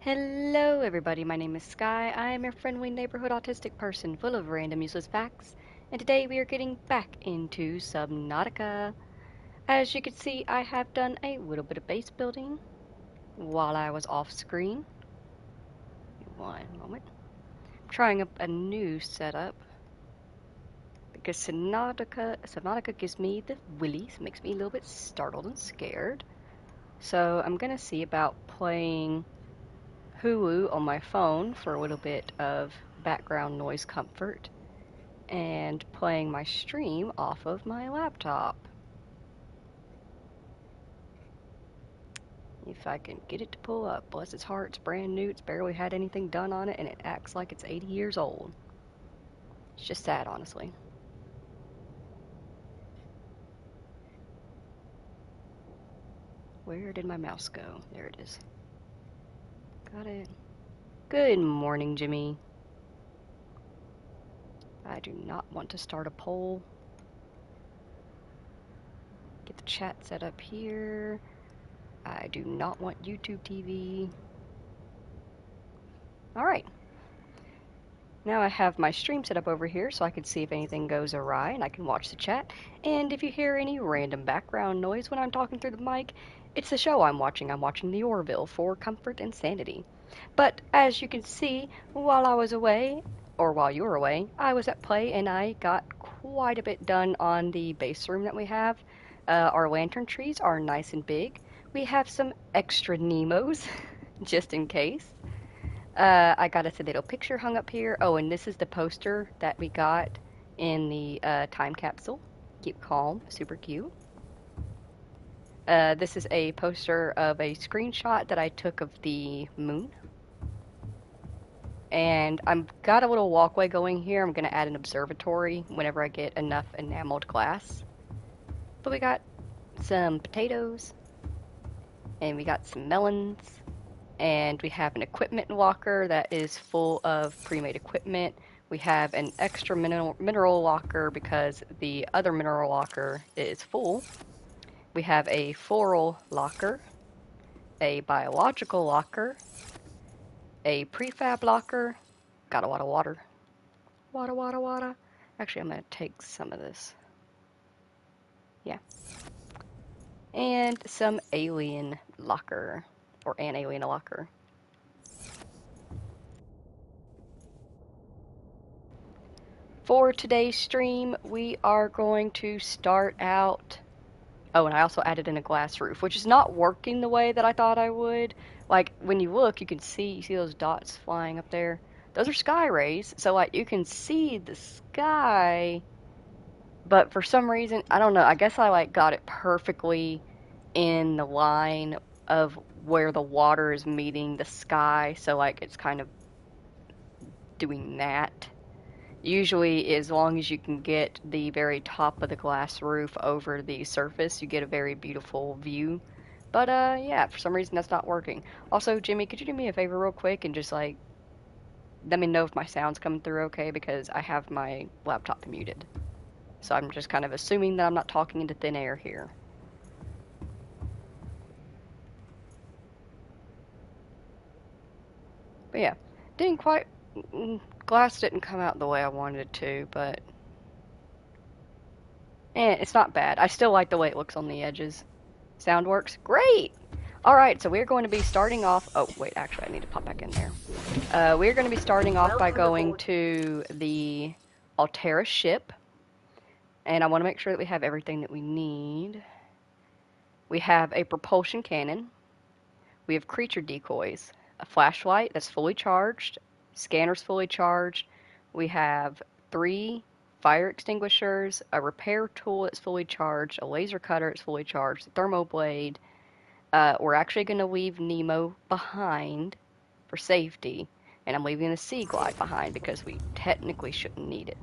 Hello everybody, my name is Sky. I am your friendly neighborhood autistic person full of random useless facts, and today we are getting back into Subnautica. As you can see, I have done a little bit of base building while I was off screen. One moment. I'm trying up a new setup because Subnautica gives me the willies, makes me a little bit startled and scared. So I'm gonna see about playing Hulu on my phone for a little bit of background noise comfort and playing my stream off of my laptop. If I can get it to pull up. Bless its heart, it's brand new, it's barely had anything done on it, and it acts like it's 80 years old. It's just sad, honestly. Where did my mouse go? There it is. Got it. Good morning, Jimmy. I do not want to start a poll. Get the chat set up here. I do not want YouTube TV. Alright. Now I have my stream set up over here so I can see if anything goes awry and I can watch the chat. And if you hear any random background noise when I'm talking through the mic, it's the show I'm watching. I'm watching The Orville for comfort and sanity. But as you can see, while I was away, or while you were away, I was at play and I got quite a bit done on the base room that we have. Our lantern trees are nice and big. We have some extra Nemos, just in case. I got us a little picture hung up here. Oh, and this is the poster that we got in the time capsule. Keep calm, super cute. This is a poster of a screenshot that I took of the moon. And I've got a little walkway going here. I'm going to add an observatory whenever I get enough enameled glass. But we got some potatoes, and we got some melons, and we have an equipment locker that is full of pre-made equipment. We have an extra mineral locker because the other mineral locker is full. We have a floral locker, a biological locker, a prefab locker. Got a lot of water. Water. Actually, I'm going to take some of this. Yeah. And some alien locker, or an alien locker. For today's stream, we are going to start out... Oh, and I also added in a glass roof, which is not working the way that I thought I would. Like, when you look, you see those dots flying up there? Those are sky rays, so, like, you can see the sky, but for some reason, I don't know, I guess I, like, got it perfectly in the line of where the water is meeting the sky, so, like, it's kind of doing that. Usually, as long as you can get the very top of the glass roof over the surface, you get a very beautiful view. But, yeah, for some reason that's not working. Also, Jimmy, could you do me a favor real quick and just, like, let me know if my sound's coming through okay, because I have my laptop muted. So I'm just kind of assuming that I'm not talking into thin air here. But yeah, didn't quite... glass didn't come out the way I wanted it to, but... it's not bad. I still like the way it looks on the edges. Sound works? Great! Alright, so we're going to be starting off... Oh, wait, actually, I need to pop back in there. We're going to be starting off by going to the Altera ship. And I want to make sure that we have everything that we need. We have a propulsion cannon. We have creature decoys. A flashlight that's fully charged. Scanner's fully charged. We have 3 fire extinguishers, a repair tool that's fully charged, a laser cutter that's fully charged, a thermo blade. We're actually going to leave Nemo behind for safety, and I'm leaving the Sea Glide behind because we technically shouldn't need it.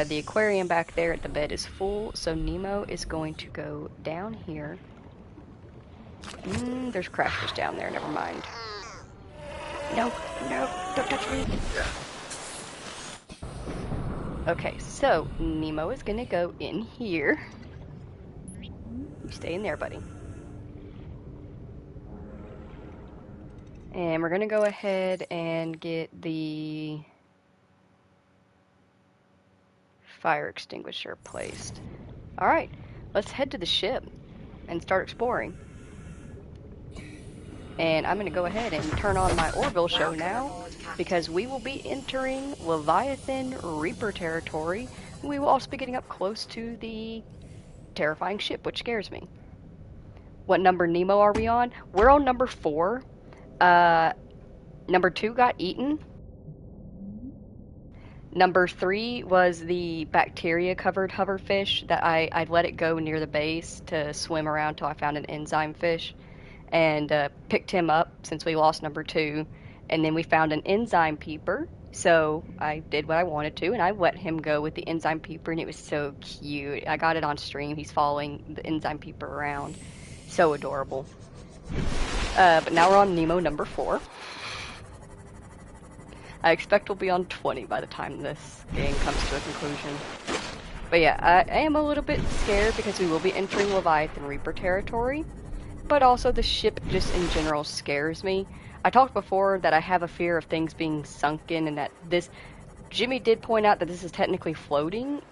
The aquarium back there at the bed is full, so Nemo is going to go down here. There's crackers down there, never mind. No, don't touch me. Okay, so Nemo is gonna go in here. You stay in there, buddy. And we're going to go ahead and get the fire extinguisher placed. Alright, let's head to the ship and start exploring. And I'm going to go ahead and turn on my Orville show now, because we will be entering Leviathan Reaper territory. We will also be getting up close to the terrifying ship, which scares me. What number Nemo are we on? We're on number 4. Number 2 got eaten. Number 3 was the bacteria-covered hoverfish that I'd let it go near the base to swim around till I found an enzyme fish, and picked him up since we lost number 2. And then we found an enzyme peeper, so I did what I wanted to, and I let him go with the enzyme peeper, and it was so cute. I got it on stream. He's following the enzyme peeper around. So adorable. But now we're on Nemo number 4. I expect we'll be on 20 by the time this game comes to a conclusion. But yeah, I am a little bit scared because we will be entering Leviathan Reaper territory, but also the ship just in general scares me. I talked before that I have a fear of things being sunken, and that this... Jimmy did point out that this is technically floating,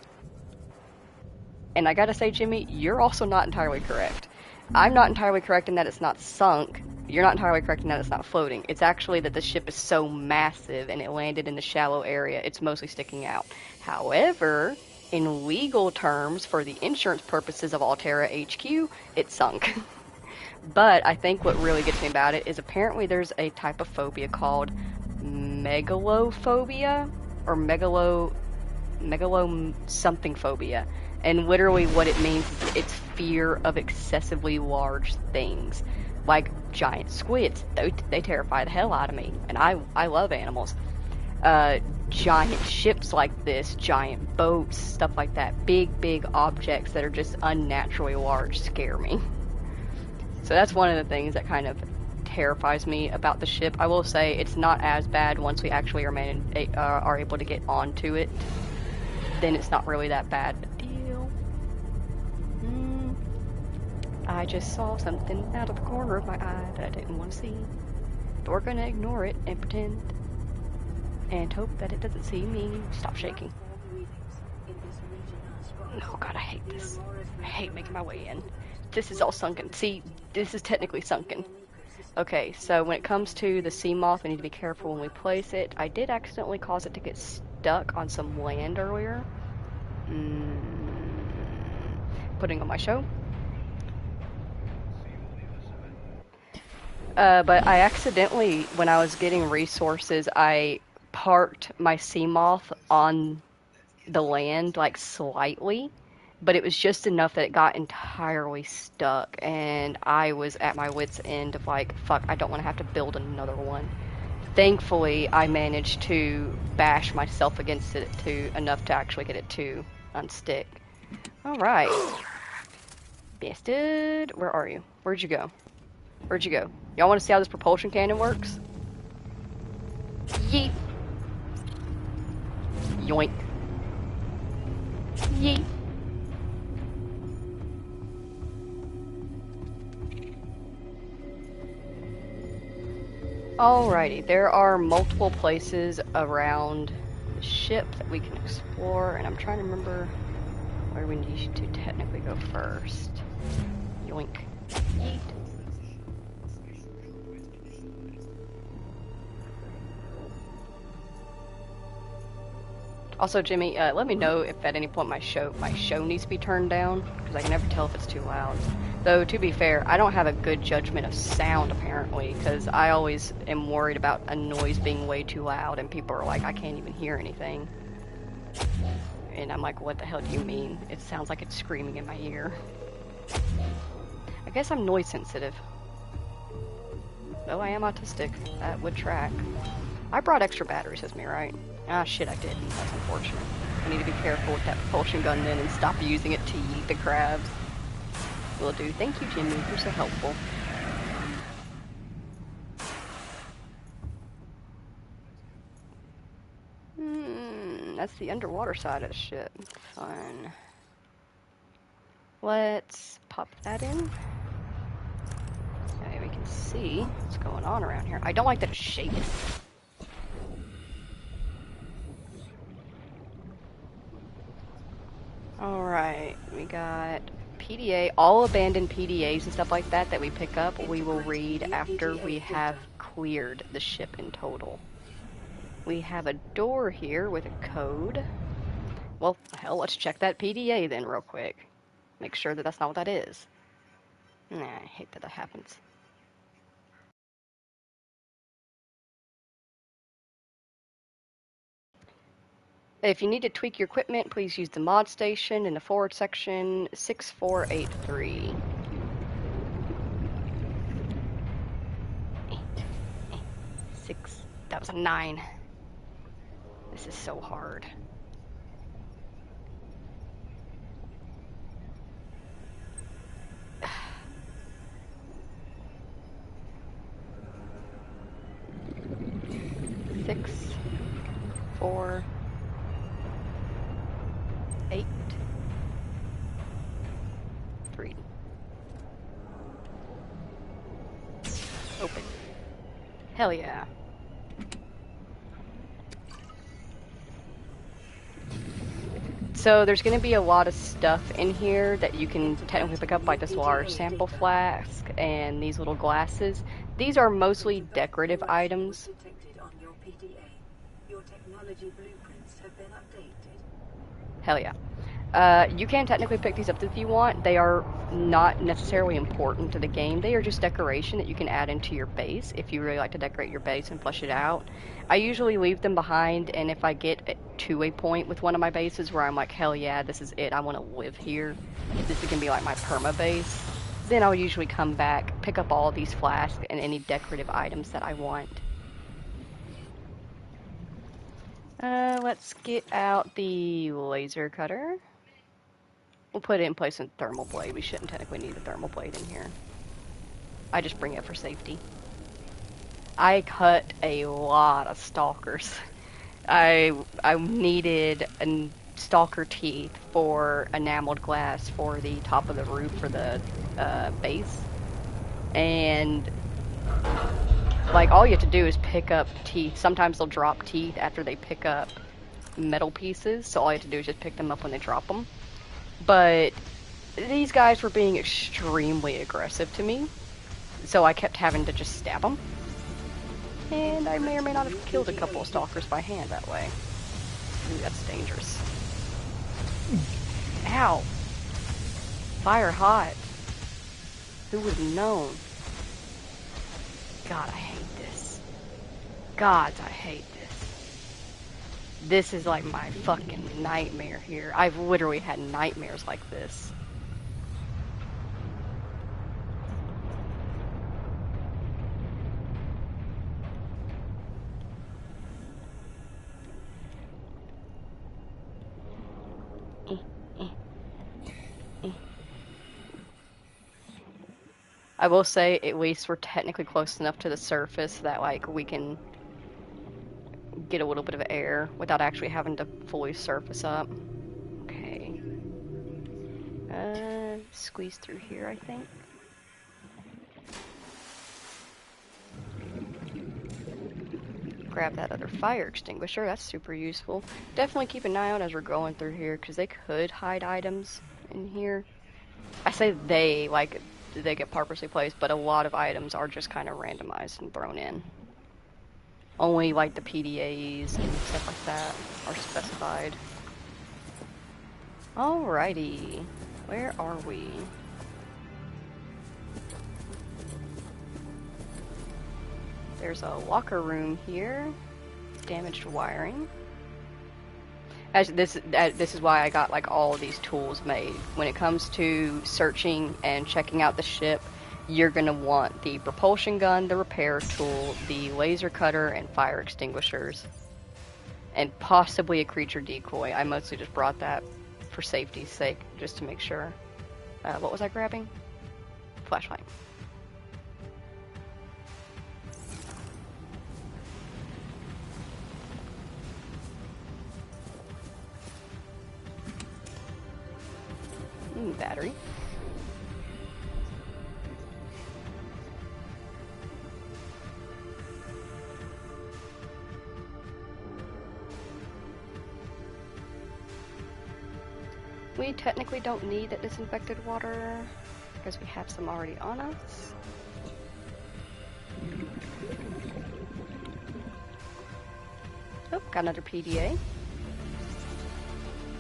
and I gotta say, Jimmy, you're also not entirely correct. I'm not entirely correct in that it's not sunk. You're not entirely correct in that it's not floating. It's actually that the ship is so massive and it landed in the shallow area, it's mostly sticking out. However, in legal terms, for the insurance purposes of Altera HQ, it sunk. But I think what really gets me about it is apparently there's a type of phobia called megalophobia, or megalo something phobia. And literally what it means is it's fear of excessively large things. Like giant squids. They terrify the hell out of me. And I love animals. Giant ships like this, giant boats, stuff like that. Big objects that are just unnaturally large scare me. So that's one of the things that kind of terrifies me about the ship. I will say it's not as bad once we actually are able to get onto it. Then it's not really that bad a deal. I just saw something out of the corner of my eye that I didn't want to see. But we're gonna ignore it and pretend and hope that it doesn't see me. Stop shaking. Oh god, I hate this. I hate making my way in. This is all sunken. See, this is technically sunken. Okay, so when it comes to the sea moth, we need to be careful when we place it. I did accidentally cause it to get stuck on some land earlier. Putting on my show. But I accidentally, when I was getting resources, I parked my sea moth on the land, like slightly, but it was just enough that it got entirely stuck, and I was at my wit's end of like, fuck, I don't want to have to build another one. Thankfully, I managed to bash myself against it enough to actually get it to unstick. Alright. Bested. Where are you? Where'd you go? Where'd you go? Y'all want to see how this propulsion cannon works? Yeet. Yoink. Yeet. Alrighty, there are multiple places around the ship that we can explore, and I'm trying to remember where we need to technically go first. Yoink. Yeet. Also, Jimmy, let me know if at any point my show needs to be turned down, because I can never tell if it's too loud. Though, to be fair, I don't have a good judgment of sound, apparently, because I always am worried about a noise being way too loud, and people are like, I can't even hear anything. And I'm like, what the hell do you mean? It sounds like it's screaming in my ear. I guess I'm noise sensitive. Though I am autistic, that would track. I brought extra batteries with me, right? Ah, shit, I didn't. That's unfortunate. I need to be careful with that propulsion gun then and stop using it to eat the crabs. Will do. Thank you, Jimmy. You're so helpful. That's the underwater side of the ship. Fun. Let's pop that in. Okay, we can see what's going on around here. I don't like that it's shaking. Alright, we got PDA, all abandoned PDAs and stuff like that that we pick up, we will read after we have cleared the ship in total. We have a door here with a code. Well, hell, let's check that PDA then real quick. Make sure that that's not what that is. Nah, I hate that that happens. If you need to tweak your equipment, please use the mod station in the forward section 6483. 8, 6, that was a 9. This is so hard. Six, 4, 8, 3. Open. Hell yeah. So there's going to be a lot of stuff in here that you can technically pick up, like this large sample flask and these little glasses. These are mostly decorative items. Hell yeah. You can technically pick these up if you want. They are not necessarily important to the game. They are just decoration that you can add into your base if you really like to decorate your base and flesh it out. I usually leave them behind, and if I get to a point with one of my bases where I'm like, hell yeah, this is it, I want to live here, this is going to be like my perma base, then I'll usually come back, pick up all these flasks and any decorative items that I want. Let's get out the laser cutter. We'll put it in place in thermal blade. We shouldn't technically need a thermal blade in here. I just bring it for safety. I cut a lot of stalkers. I needed a stalker teeth for enameled glass for the top of the roof for the base. And like all you have to do is pick up teeth. Sometimes they'll drop teeth after they pick up metal pieces. So all you have to do is just pick them up when they drop them. But these guys were being extremely aggressive to me, so I kept having to just stab them. And I may or may not have killed a couple of stalkers by hand that way. Ooh, that's dangerous. Ow! Fire hot. Who would have known? God, I hate this. God, I hate this. This is like my fucking nightmare here. I've literally had nightmares like this. I will say, at least we're technically close enough to the surface that, like, we can get a little bit of air without actually having to fully surface up. Okay. Squeeze through here, I think. Grab that other fire extinguisher, that's super useful. Definitely keep an eye out as we're going through here, because they could hide items in here. I say they, like, they get purposely placed, but a lot of items are just kind of randomized and thrown in. Only, like, the PDAs and stuff like that are specified. Alrighty. Where are we? There's a locker room here. Damaged wiring. This is why I got, like, all of these tools made. When it comes to searching and checking out the ship, you're going to want the propulsion gun, the repair tool, the laser cutter, and fire extinguishers. And possibly a creature decoy. I mostly just brought that for safety's sake, just to make sure. What was I grabbing? Flashlight. Battery. We technically don't need that disinfected water because we have some already on us. Oh, got another PDA.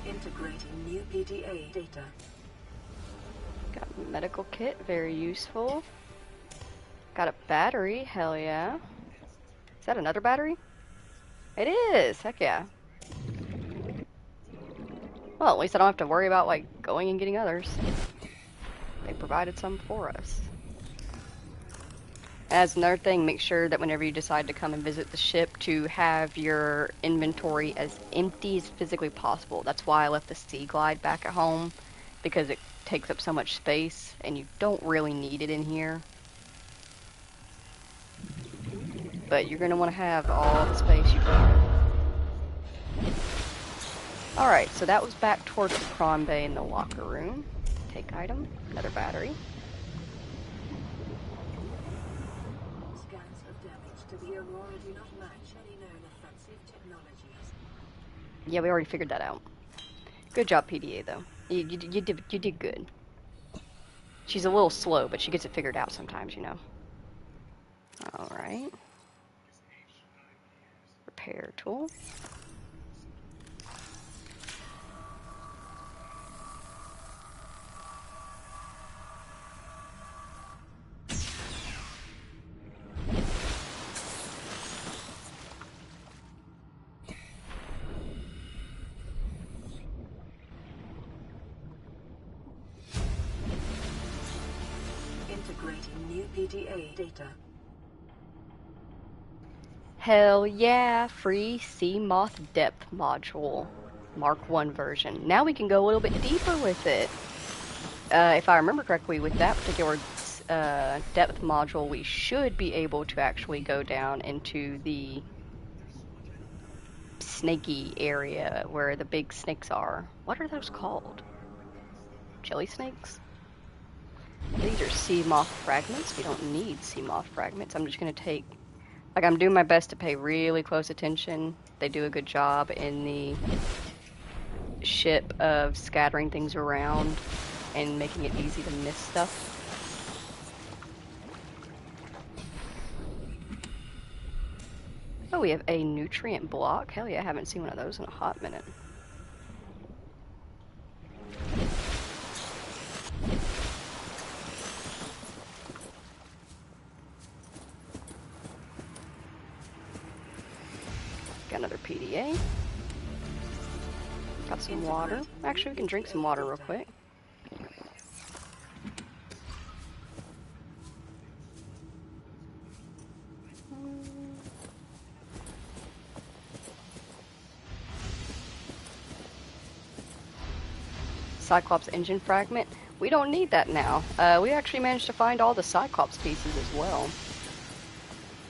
Integrating new PDA data. Got a medical kit, very useful. Got a battery, hell yeah. Is that another battery? It is, heck yeah. Well, at least I don't have to worry about, like, going and getting others. They provided some for us. As another thing, make sure that whenever you decide to come and visit the ship to have your inventory as empty as physically possible. That's why I left the Sea Glide back at home, because it takes up so much space and you don't really need it in here. But you're going to want to have all the space you can. Alright, so that was back towards the prawn bay in the locker room. Take item, another battery. Scans of damage to the Aurora do not match any known offensive technologies. Yeah, we already figured that out. Good job, PDA, though. You did good. She's a little slow, but she gets it figured out sometimes, you know. Alright. Repair tool. Integrating new PDA data. Hell yeah, free Sea Moth depth module. Mark 1 version. Now we can go a little bit deeper with it. If I remember correctly, with that particular depth module, we should be able to actually go down into the snaky area where the big snakes are. What are those called? Jelly snakes? These are sea moth fragments. We don't need sea moth fragments. I'm just going to take... Like, I'm doing my best to pay really close attention. They do a good job in the ship of scattering things around and making it easy to miss stuff. Oh, we have a nutrient block. Hell yeah, I haven't seen one of those in a hot minute. Got another PDA. Got some water. Actually, we can drink some water real quick. Cyclops engine fragment. We don't need that now. We actually managed to find all the Cyclops pieces as well.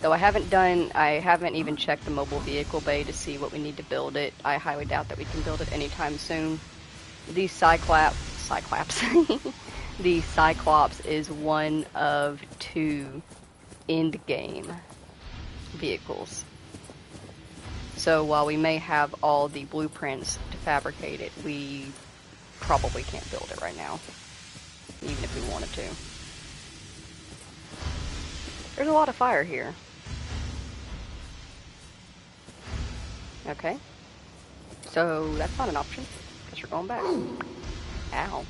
Though I haven't even checked the mobile vehicle bay to see what we need to build it. I highly doubt that we can build it anytime soon. The Cyclops, the Cyclops is one of 2 end-game vehicles. So while we may have all the blueprints to fabricate it, we probably can't build it right now, even if we wanted to. There's a lot of fire here. Okay. So that's not an option. Guess we're going back. Ow.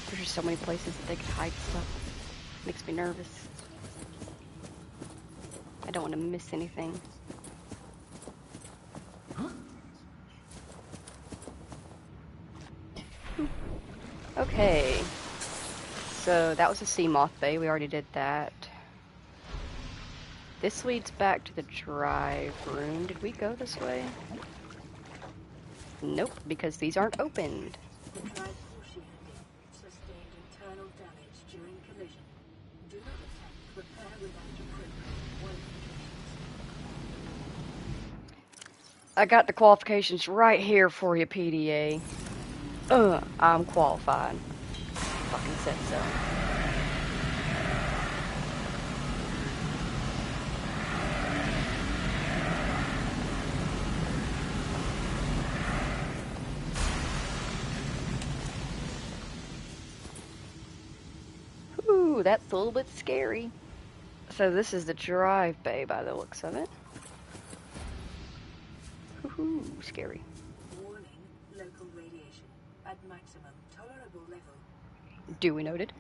There's just so many places that they could hide stuff. Makes me nervous. I don't want to miss anything. Okay. So that was the sea moth bay. We already did that. This leads back to the drive room. Did we go this way? Nope, because these aren't opened. The drive shielding sustained internal damage during collision. Do not attempt repair without appropriate weapons. I got the qualifications right here for you, PDA. I'm qualified. Fucking said so. Ooh, that's a little bit scary. So this is the drive bay by the looks of it. Woohoo, scary. Warning, local radiation at maximum tolerable level. Duly noted.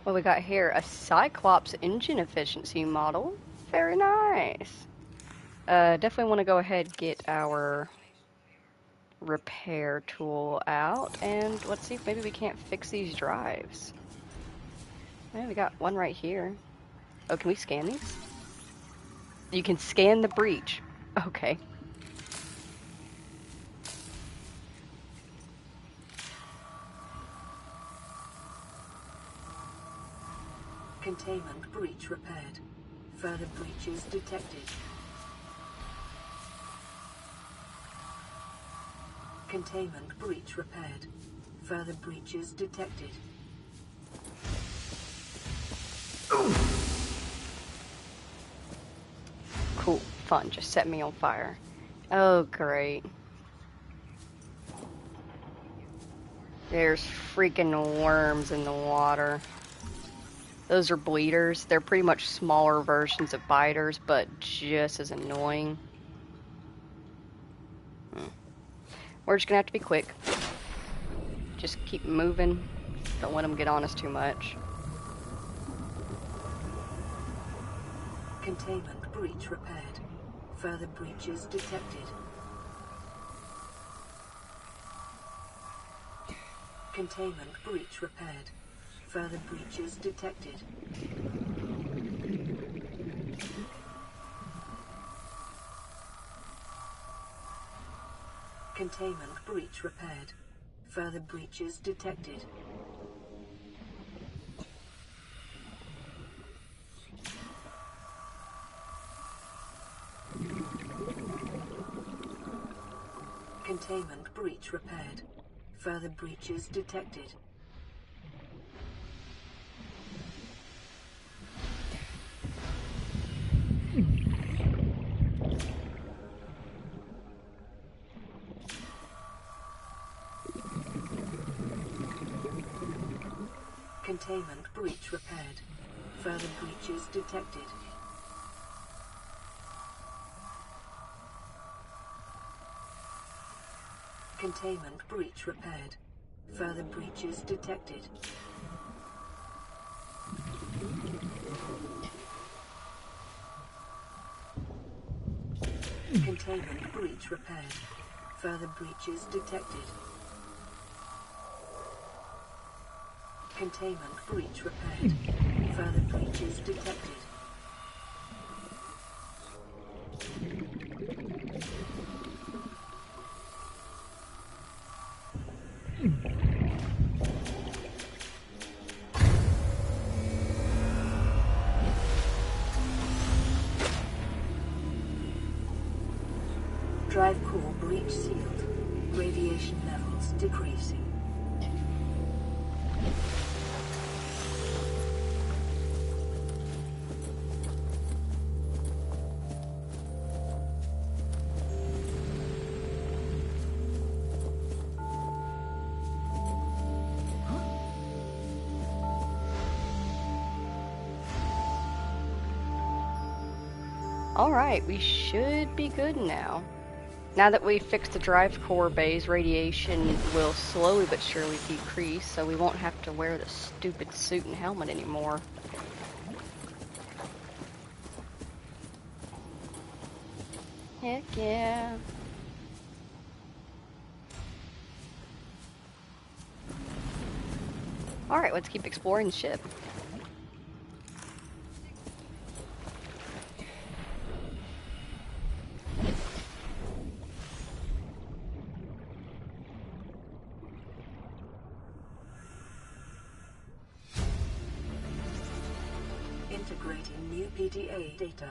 What we got here? A Cyclops engine efficiency model. Very nice. Definitely want to go ahead and get our repair tool out, and let's see if maybe we can't fix these drives. Yeah, we got one right here. Oh, can we scan these? You can scan the breach. Okay. Containment breach repaired. Further breaches detected. Containment breach repaired. Further breaches detected. Cool. Fun. Just set me on fire. Oh, great. There's freaking worms in the water. Those are bleeders. They're pretty much smaller versions of biters, but just as annoying. We're just gonna have to be quick. Just keep moving. Don't let them get on us too much. Containment breach repaired. Further breaches detected. Containment breach repaired. Further breaches detected. Containment breach repaired. Further breaches detected. Containment breach repaired. Further breaches detected. Containment breach repaired. Further breaches detected. Containment breach repaired. Further breaches detected. Containment breach repaired. Further breaches detected. Containment breach repaired. Further breaches detected. Drive core breach sealed. Radiation levels decreasing. Alright, we should be good now. Now that we've fixed the drive core bays, radiation will slowly but surely decrease, so we won't have to wear the stupid suit and helmet anymore. Heck yeah. Alright, let's keep exploring the ship. Integrating new PDA data.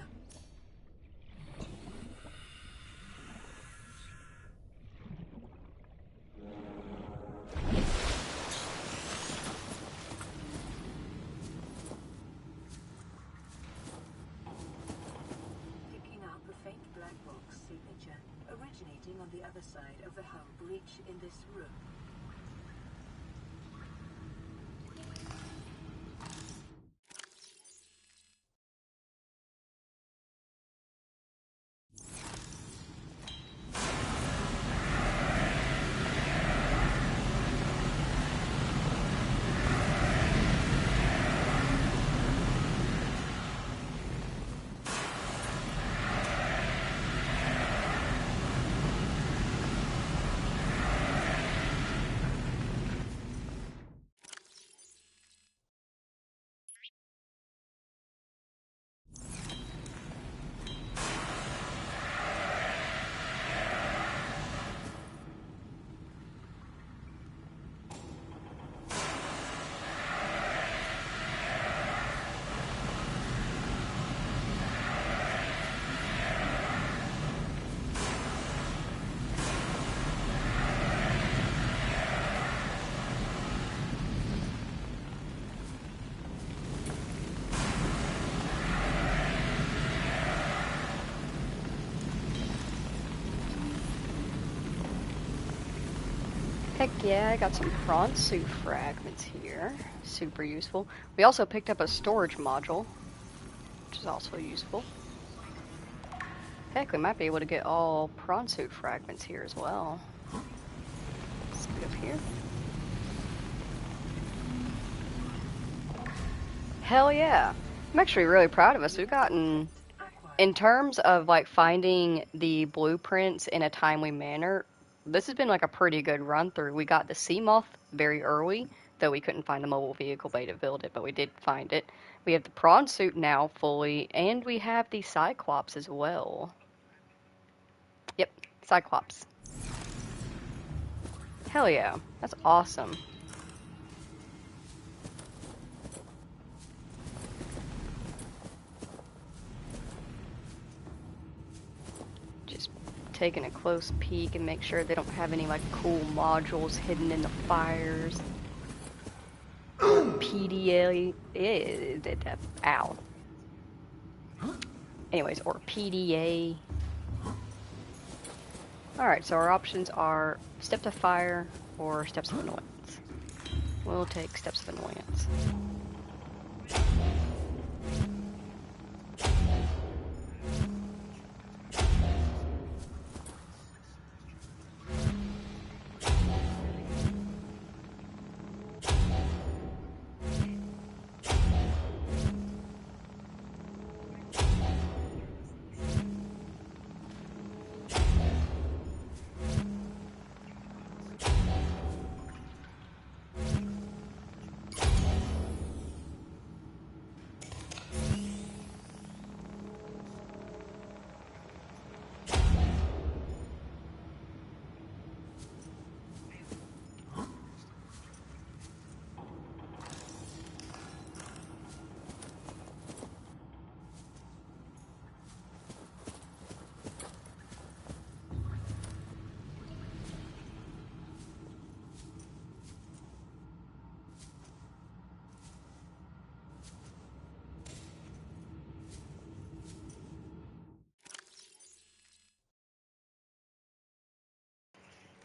Picking up a faint black box signature originating on the other side of the hull breach in this room. Heck yeah, I got some prawn suit fragments here. Super useful. We also picked up a storage module, which is also useful. Heck, we might be able to get all prawn suit fragments here as well. Let's get up here. Hell yeah. I'm actually really proud of us. We've gotten, in terms of like finding the blueprints in a timely manner, this has been like a pretty good run through. We got the sea moth very early, though we couldn't find the mobile vehicle bay to build it, but we did find it. We have the prawn suit now fully, and we have the cyclops as well. Yep, cyclops. Hell yeah, that's awesome. Just taking a close peek and make sure they don't have any like cool modules hidden in the fires. PDA, ow. Anyways, or PDA. Alright, so our options are Steps of Fire or Steps of Annoyance. We'll take Steps of Annoyance.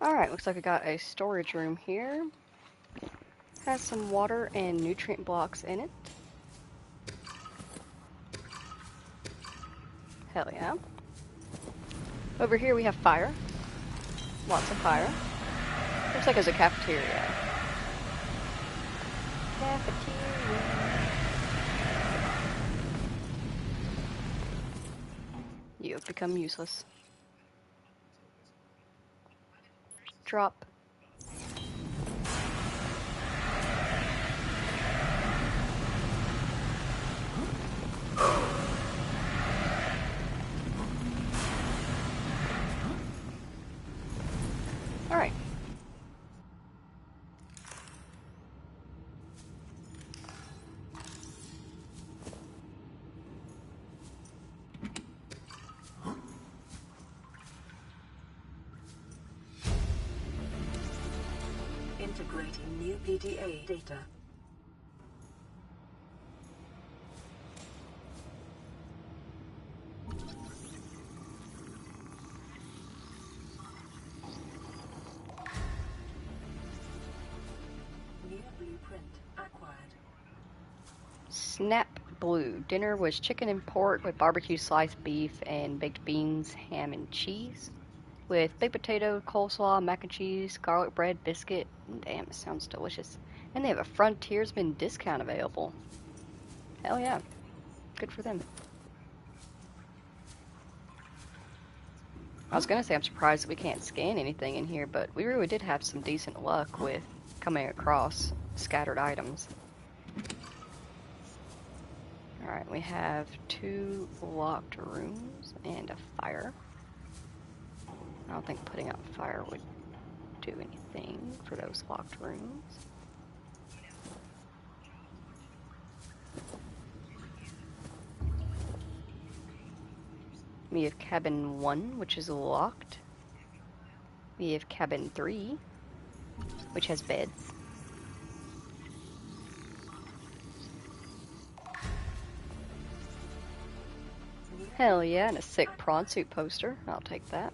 Alright, looks like I got a storage room here. Has some water and nutrient blocks in it. Hell yeah. Over here we have fire. Lots of fire. Looks like there's a cafeteria. Cafeteria. You have become useless. Drop. Alright. Integrating new PDA data. New blueprint acquired. Snap Blue. Dinner was chicken and pork with barbecue sliced beef and baked beans, ham and cheese. With baked potato, coleslaw, mac and cheese, garlic bread, biscuit. Damn, it sounds delicious. And they have a frontiersman discount available. Hell yeah. Good for them. I was gonna say I'm surprised that we can't scan anything in here, but we really did have some decent luck with coming across scattered items. Alright, we have 2 locked rooms and a fire. I don't think putting out fire would do anything for those locked rooms. We have cabin 1, which is locked. We have cabin 3, which has beds. Hell yeah, and a sick prawn suit poster. I'll take that.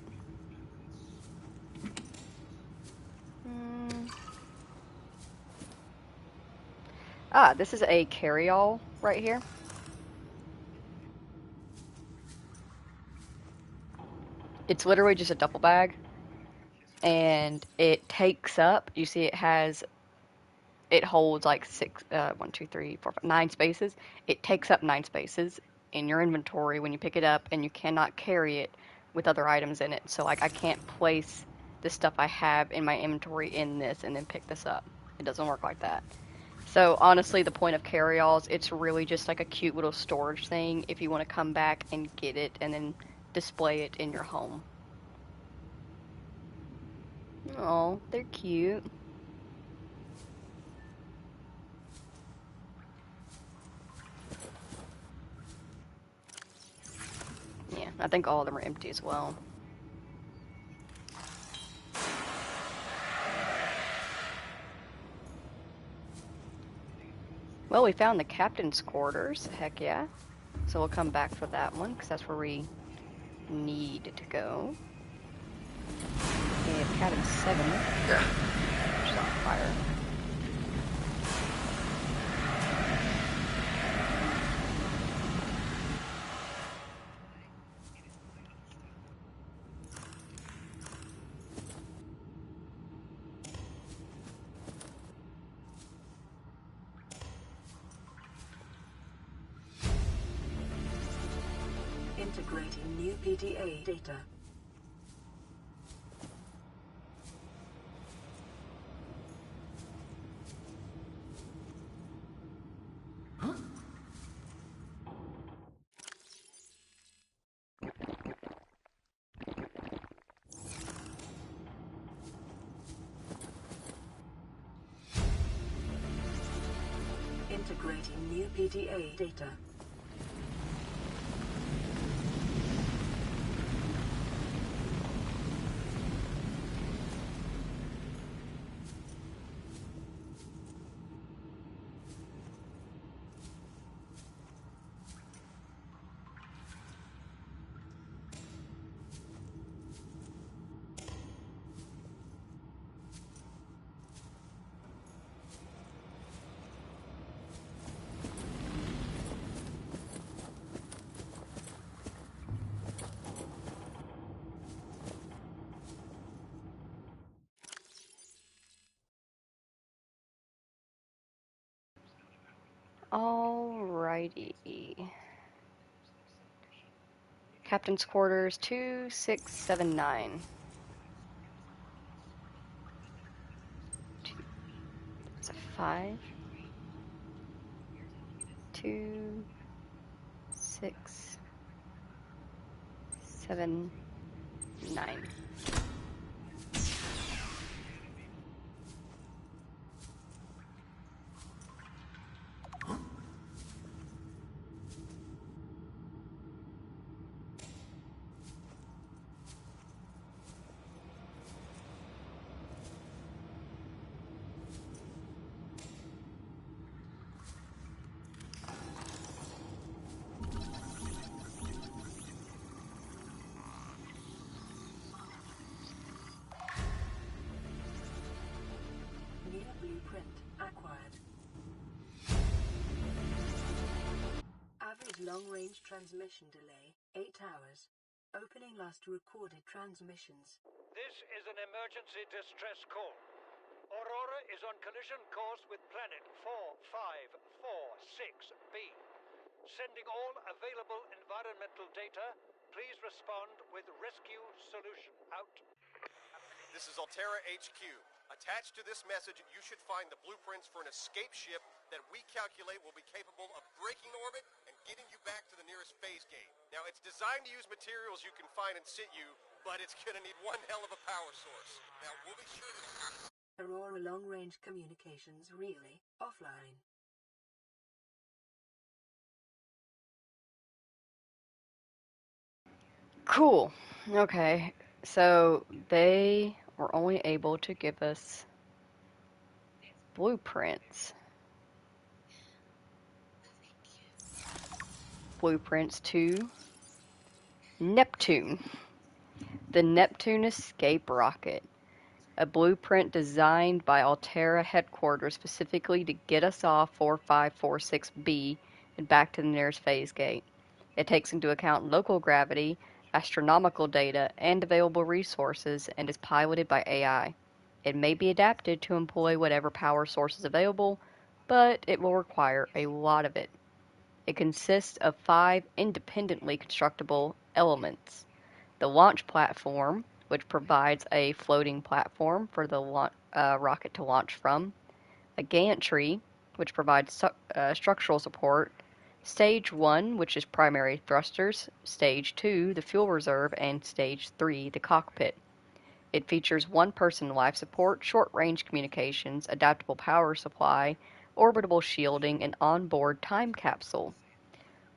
Ah, this is a carry-all right here. It's literally just a duffel bag, and it takes up, you see it holds like six, 9 spaces. It takes up 9 spaces in your inventory when you pick it up, and you cannot carry it with other items in it. So like I can't place the stuff I have in my inventory in this and then pick this up. It doesn't work like that. So honestly, the point of carry-alls, it's really just like a cute little storage thing if you want to come back and get it and then display it in your home. Oh, they're cute. Yeah, I think all of them are empty as well. Well, we found the captain's quarters. Heck yeah. So we'll come back for that one, because that's where we need to go. We have cabin 7, which is on fire. Integrating new PDA data. Integrating new PDA data. Alrighty. Captain's quarters 2679. It's a 5, 2, 6, 7, 9. New blueprint acquired. Average long-range transmission delay, 8 hours. Opening last recorded transmissions. This is an emergency distress call. Aurora is on collision course with planet 4546b. Sending all available environmental data. Please respond with rescue solution. Out. This is Altera HQ. Attached to this message, you should find the blueprints for an escape ship that we calculate will be capable of breaking orbit and getting you back to the nearest phase gate. Now, it's designed to use materials you can find in situ, but it's gonna need one hell of a power source. Now, we'll be sure to... Aurora long-range communications really offline. Cool. Okay. So they were only able to give us blueprints. Blueprints to Neptune. The Neptune escape rocket. A blueprint designed by Altera headquarters specifically to get us off 4546B and back to the nearest phase gate. It takes into account local gravity, astronomical data, and available resources, and is piloted by AI. It may be adapted to employ whatever power source is available, but it will require a lot of it. It consists of 5 independently constructible elements: the launch platform, which provides a floating platform for the rocket to launch from; a gantry, which provides structural support; Stage 1, which is primary thrusters; Stage 2, the fuel reserve; and Stage 3, the cockpit. It features one-person life support, short-range communications, adaptable power supply, orbitable shielding, and onboard time capsule.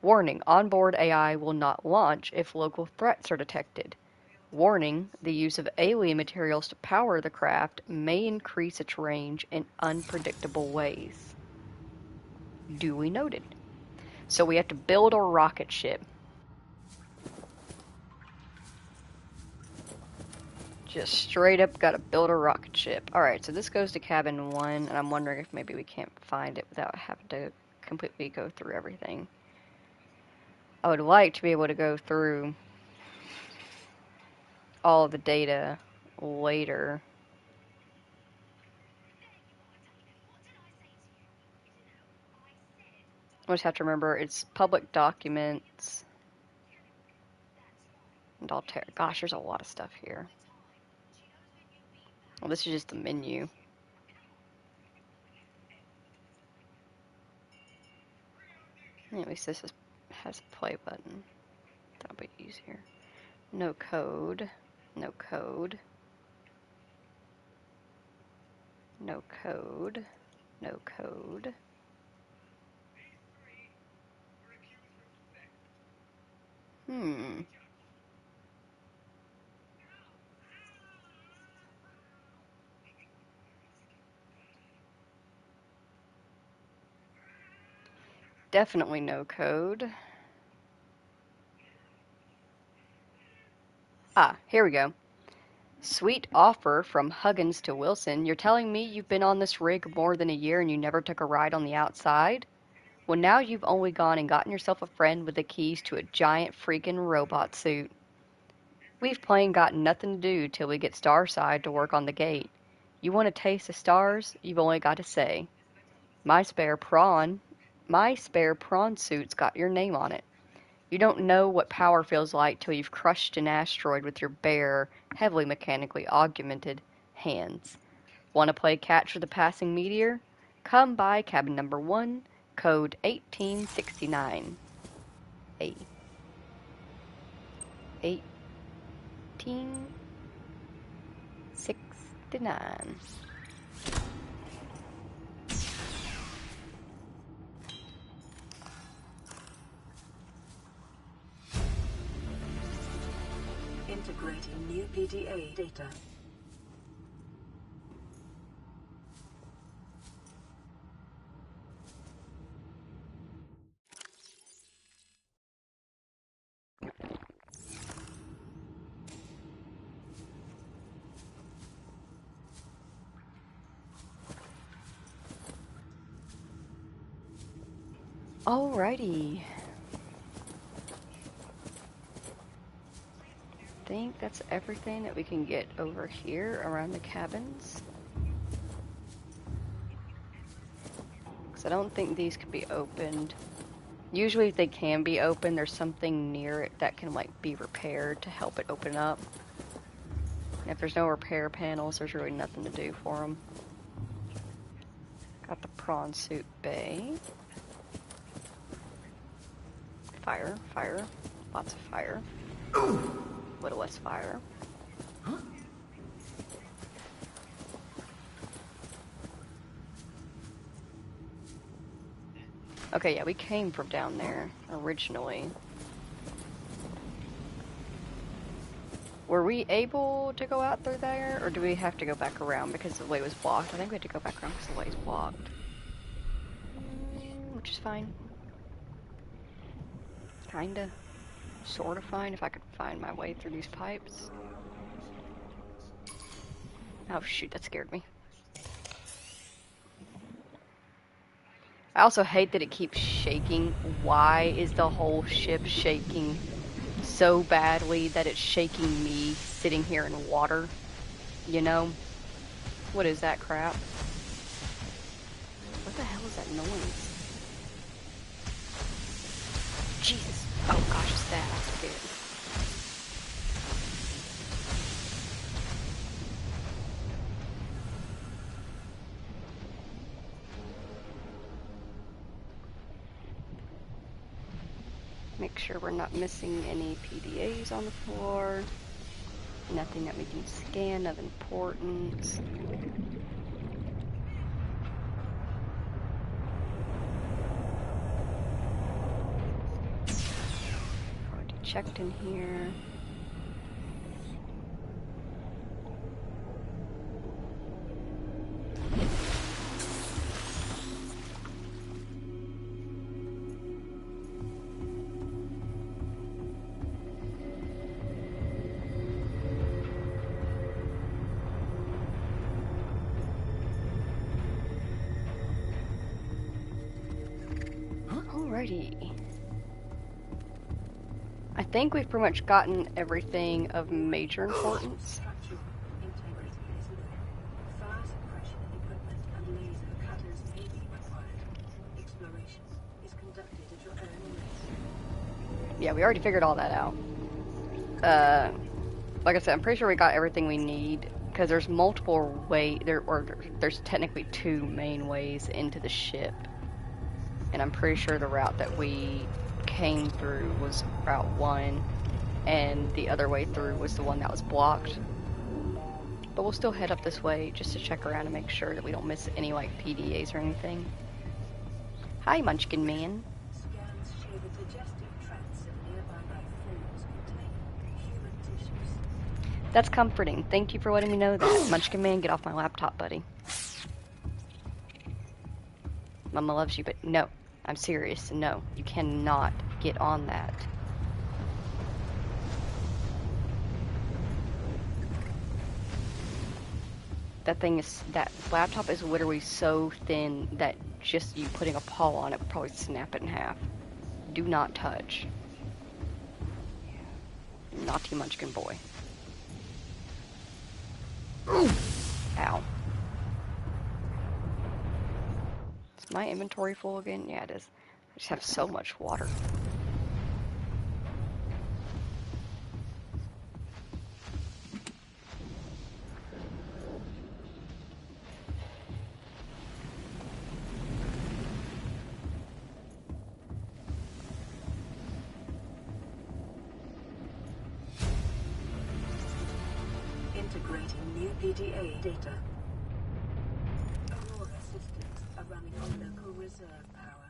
Warning: onboard AI will not launch if local threats are detected. Warning: the use of alien materials to power the craft may increase its range in unpredictable ways. Duly noted. So we have to build a rocket ship. Just straight up gotta build a rocket ship. Alright, so this goes to cabin 1, and I'm wondering if maybe we can't find it without having to completely go through everything. I would like to be able to go through all of the data later. I just have to remember it's public documents and Altera. Gosh, there's a lot of stuff here. Well, this is just the menu. At least this has a play button. That'll be easier. No code. No code. No code. No code. Definitely no code. Ah, here we go. Sweet offer from Huggins to Wilson. You're telling me you've been on this rig more than a year and you never took a ride on the outside? Well, now you've only gone and gotten yourself a friend with the keys to a giant freaking robot suit. We've plain got nothing to do till we get Starside to work on the gate. You want a taste of stars? You've only got to say. My spare prawn suit's got your name on it. You don't know what power feels like till you've crushed an asteroid with your bare, heavily mechanically augmented hands. Want to play catch with a passing meteor? Come by cabin number 1, code 1869. A. 1869. Integrating new PDA data. Alrighty. I think that's everything that we can get over here around the cabins. Because I don't think these can be opened. Usually if they can be opened, there's something near it that can like be repaired to help it open up. And if there's no repair panels, there's really nothing to do for them. Got the prawn suit bay. Fire, fire, lots of fire. Little less fire. Okay, yeah, we came from down there originally. Were we able to go out through there, or do we have to go back around because the way was blocked? I think we had to go back around because the way is blocked. Which is fine. Kinda. Sorta fine if I could find my way through these pipes. Oh shoot, that scared me. I also hate that it keeps shaking. Why is the whole ship shaking so badly that it's shaking me sitting here in water? You know? What is that crap? What the hell is that noise? Jesus. Oh gosh, it's that. I forget. Make sure we're not missing any PDAs on the floor. Nothing that we can scan of importance. Already checked in here. Alrighty. I think we've pretty much gotten everything of major importance. Structural integrity is low. Fire suppression equipment and laser cutters may be required. Exploration is conducted at your own risk. Yeah, we already figured all that out. Like I said, I'm pretty sure we got everything we need because there's multiple there's technically 2 main ways into the ship, and I'm pretty sure the route that we came through was Route 1, and the other way through was the one that was blocked. But we'll still head up this way just to check around and make sure that we don't miss any like PDAs or anything. Hi, Munchkin Man. Scans show the digestive tracts of nearby life forms containing human tissues. That's comforting. Thank you for letting me know that. Munchkin Man, get off my laptop, buddy. Mama loves you, but no. I'm serious. No, you cannot get on that. That laptop is literally so thin that just you putting a paw on it would probably snap it in half. Do not touch. Naughty Munchkin boy. Ow. Is my inventory full again? Yeah, it is. I just have so much water. Integrating new PDA data. Aurora systems are running on local reserve power,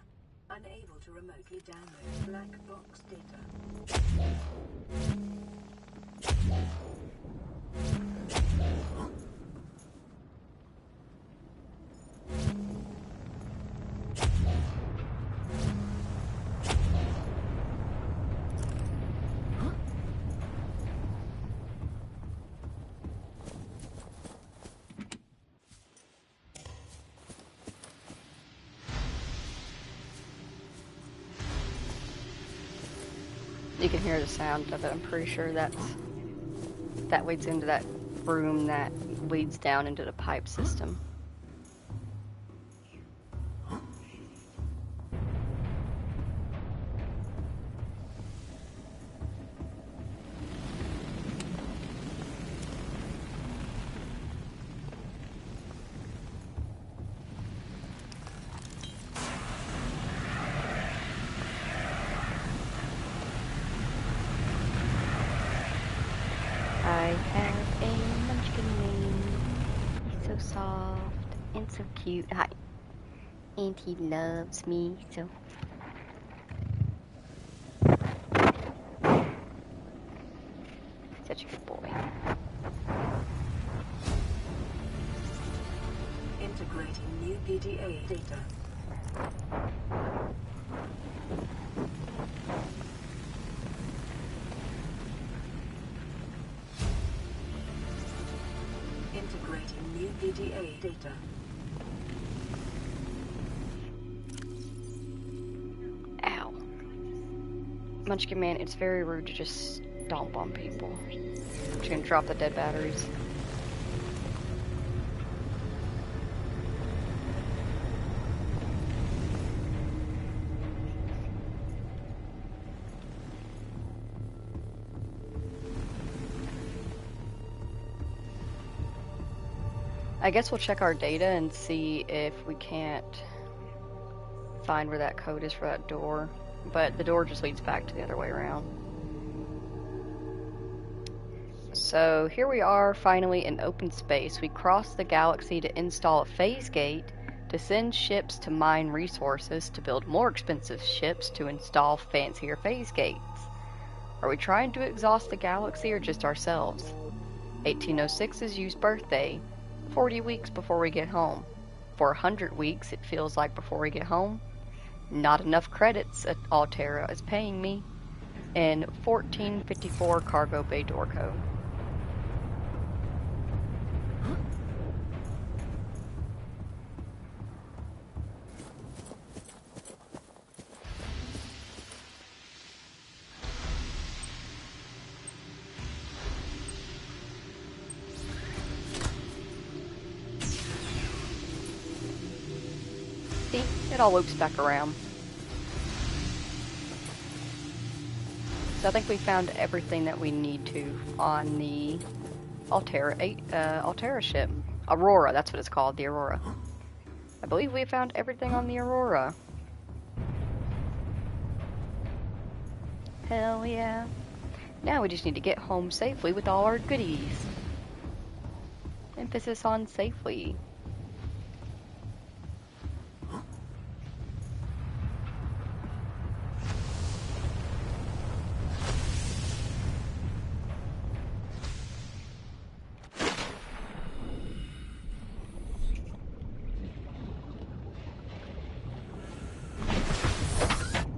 unable to remotely download black box data. You can hear the sound of it. I'm pretty sure that leads into that room that leads down into the pipe system. I have a munchkin man. He's so soft and so cute. Hi. And he loves me so. Such a good boy. Integrating new PDA data. Integrating new PDA data. Ow. Munchkin Man, it's very rude to just stomp on people. I'm just gonna drop the dead batteries. I guess we'll check our data and see if we can't find where that code is for that door. But the door just leads back to the other way around. So here we are, finally in open space. We crossed the galaxy to install a phase gate, to send ships to mine resources, to build more expensive ships, to install fancier phase gates. Are we trying to exhaust the galaxy or just ourselves? 1806 is Yu's birthday, 40 weeks before we get home. For 100 weeks, it feels like before we get home. Not enough credits Altera is paying me. In 1454 cargo bay door code. See, it all loops back around. So I think we found everything that we need to on the Altera ship. Aurora, that's what it's called, the Aurora. I believe we found everything on the Aurora. Hell yeah. Now we just need to get home safely with all our goodies. Emphasis on safely.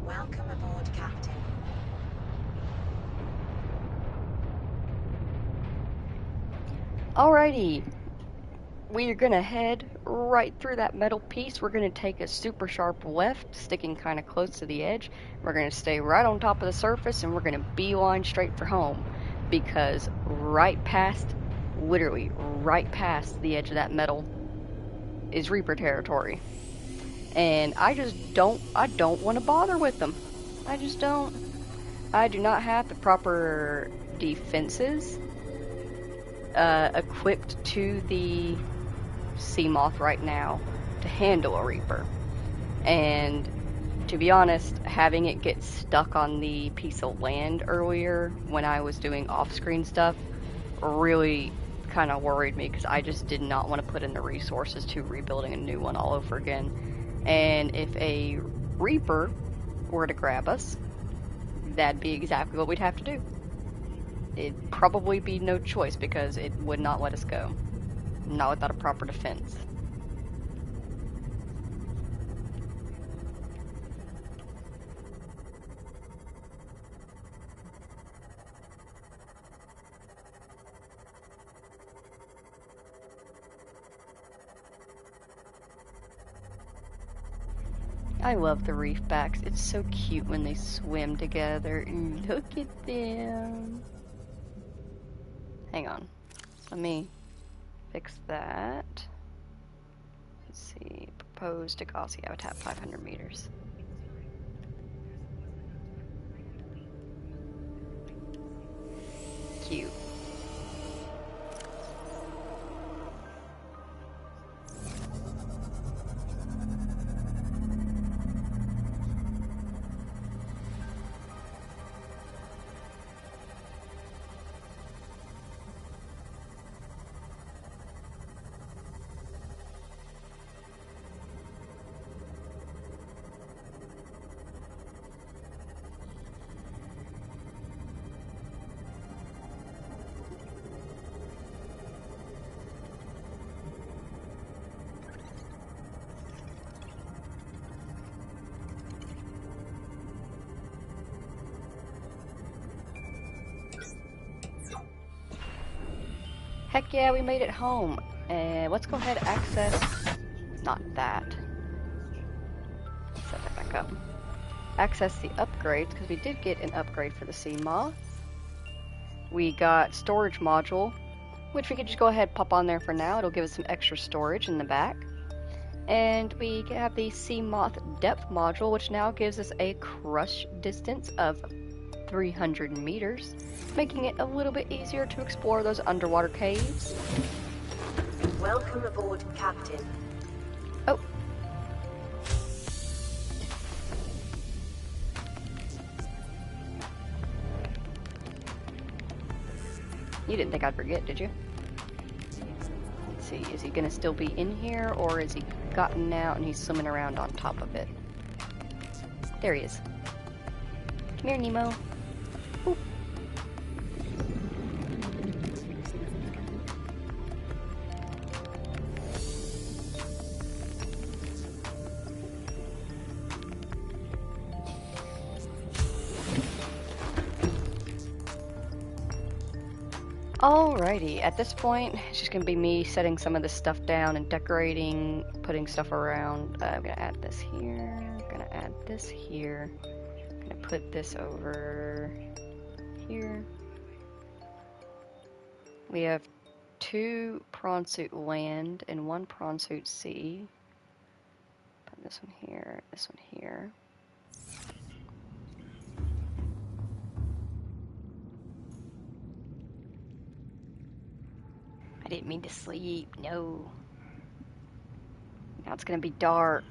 Welcome aboard, Captain. Alrighty. We are gonna head right through that metal piece. We're gonna take a super sharp left, sticking kind of close to the edge. We're gonna stay right on top of the surface, and we're gonna beeline straight for home. Because right past, literally right past the edge of that metal is Reaper territory. And I don't want to bother with them. I just don't. I do not have the proper defenses equipped to the Seamoth right now to handle a Reaper. And to be honest, having it get stuck on the piece of land earlier when I was doing off-screen stuff really kind of worried me, because I just did not want to put in the resources to rebuilding a new one all over again. And if a Reaper were to grab us, that'd be exactly what we'd have to do. It'd probably be no choice, because it would not let us go. Not without a proper defense. I love the reefbacks. It's so cute when they swim together. Look at them. Hang on. Let me fix that. Let's see. Proposed Degassi habitat 500 meters. Cute. Heck yeah, we made it home. And let's go ahead and access... Not that. Set that back up. Access the upgrades, because we did get an upgrade for the sea moth. We got storage module, which we could just go ahead and pop on there for now. It'll give us some extra storage in the back. And we have the sea moth depth module, which now gives us a crush distance of 300 meters, making it a little bit easier to explore those underwater caves. Welcome aboard, Captain. Oh. You didn't think I'd forget, did you? Let's see, is he gonna still be in here, or is he gotten out and he's swimming around on top of it? There he is. Come here, Nemo. Boop. Alrighty, at this point, it's just gonna be me setting some of this stuff down and decorating, putting stuff around. I'm gonna add this here, I'm gonna add this here, I'm gonna put this over here. We have 2 prawn suit land and 1 prawn suit sea. Put this one here, this one here. I didn't mean to sleep, no. Now it's gonna be dark.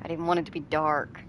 I didn't want it to be dark.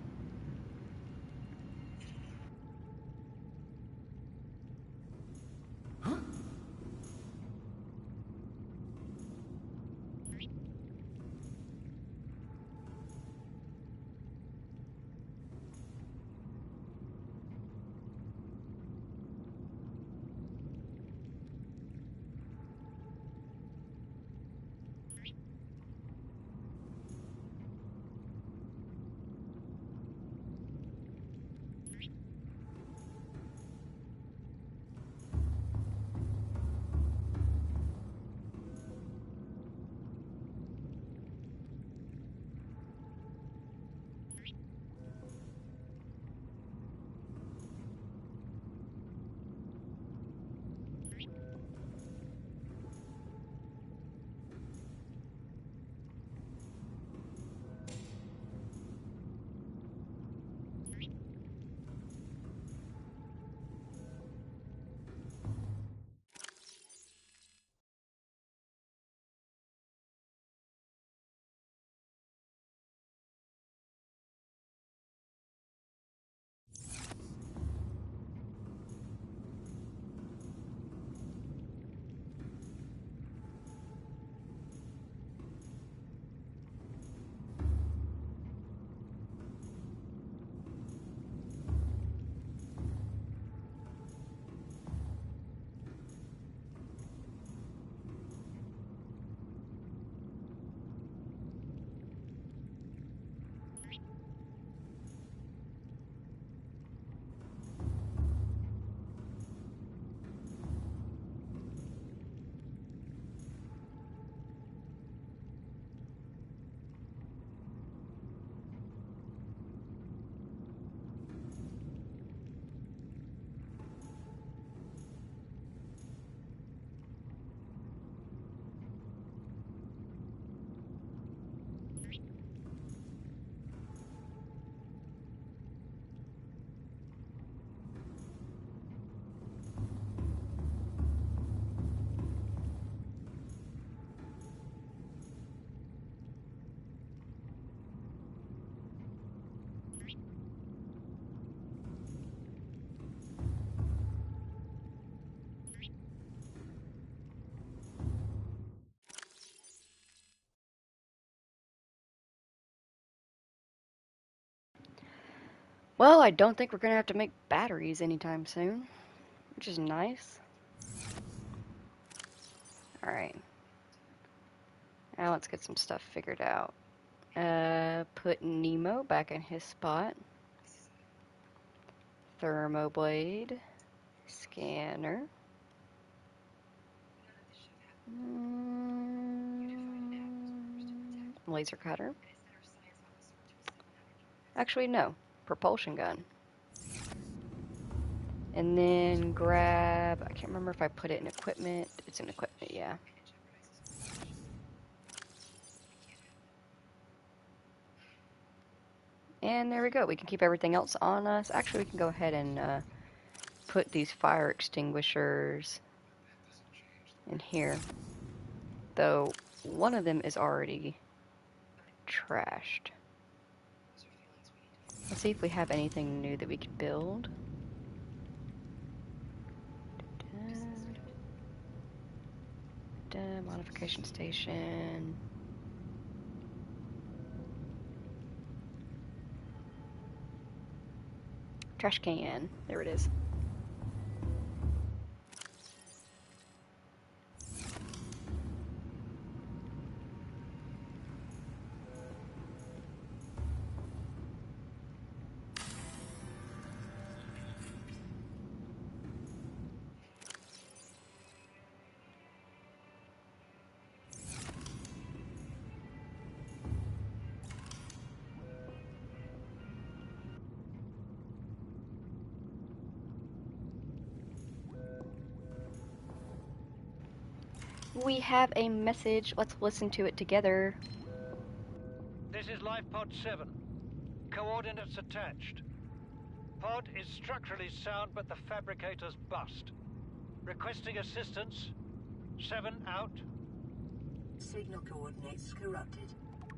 Well, I don't think we're gonna have to make batteries anytime soon, which is nice. Alright. Now let's get some stuff figured out. Put Nemo back in his spot. Thermoblade. Scanner. Laser cutter. Actually, no. Propulsion gun. And then grab, I can't remember if I put it in equipment. It's in equipment, yeah. And there we go. We can keep everything else on us. Actually, we can go ahead and put these fire extinguishers in here. Though, one of them is already trashed. Let's see if we have anything new that we could build. Modification station. Trash can. There it is. We have a message. Let's listen to it together. This is Life Pod 7. Coordinates attached. Pod is structurally sound, but the fabricator's bust. Requesting assistance. 7 out. Signal coordinates corrupted.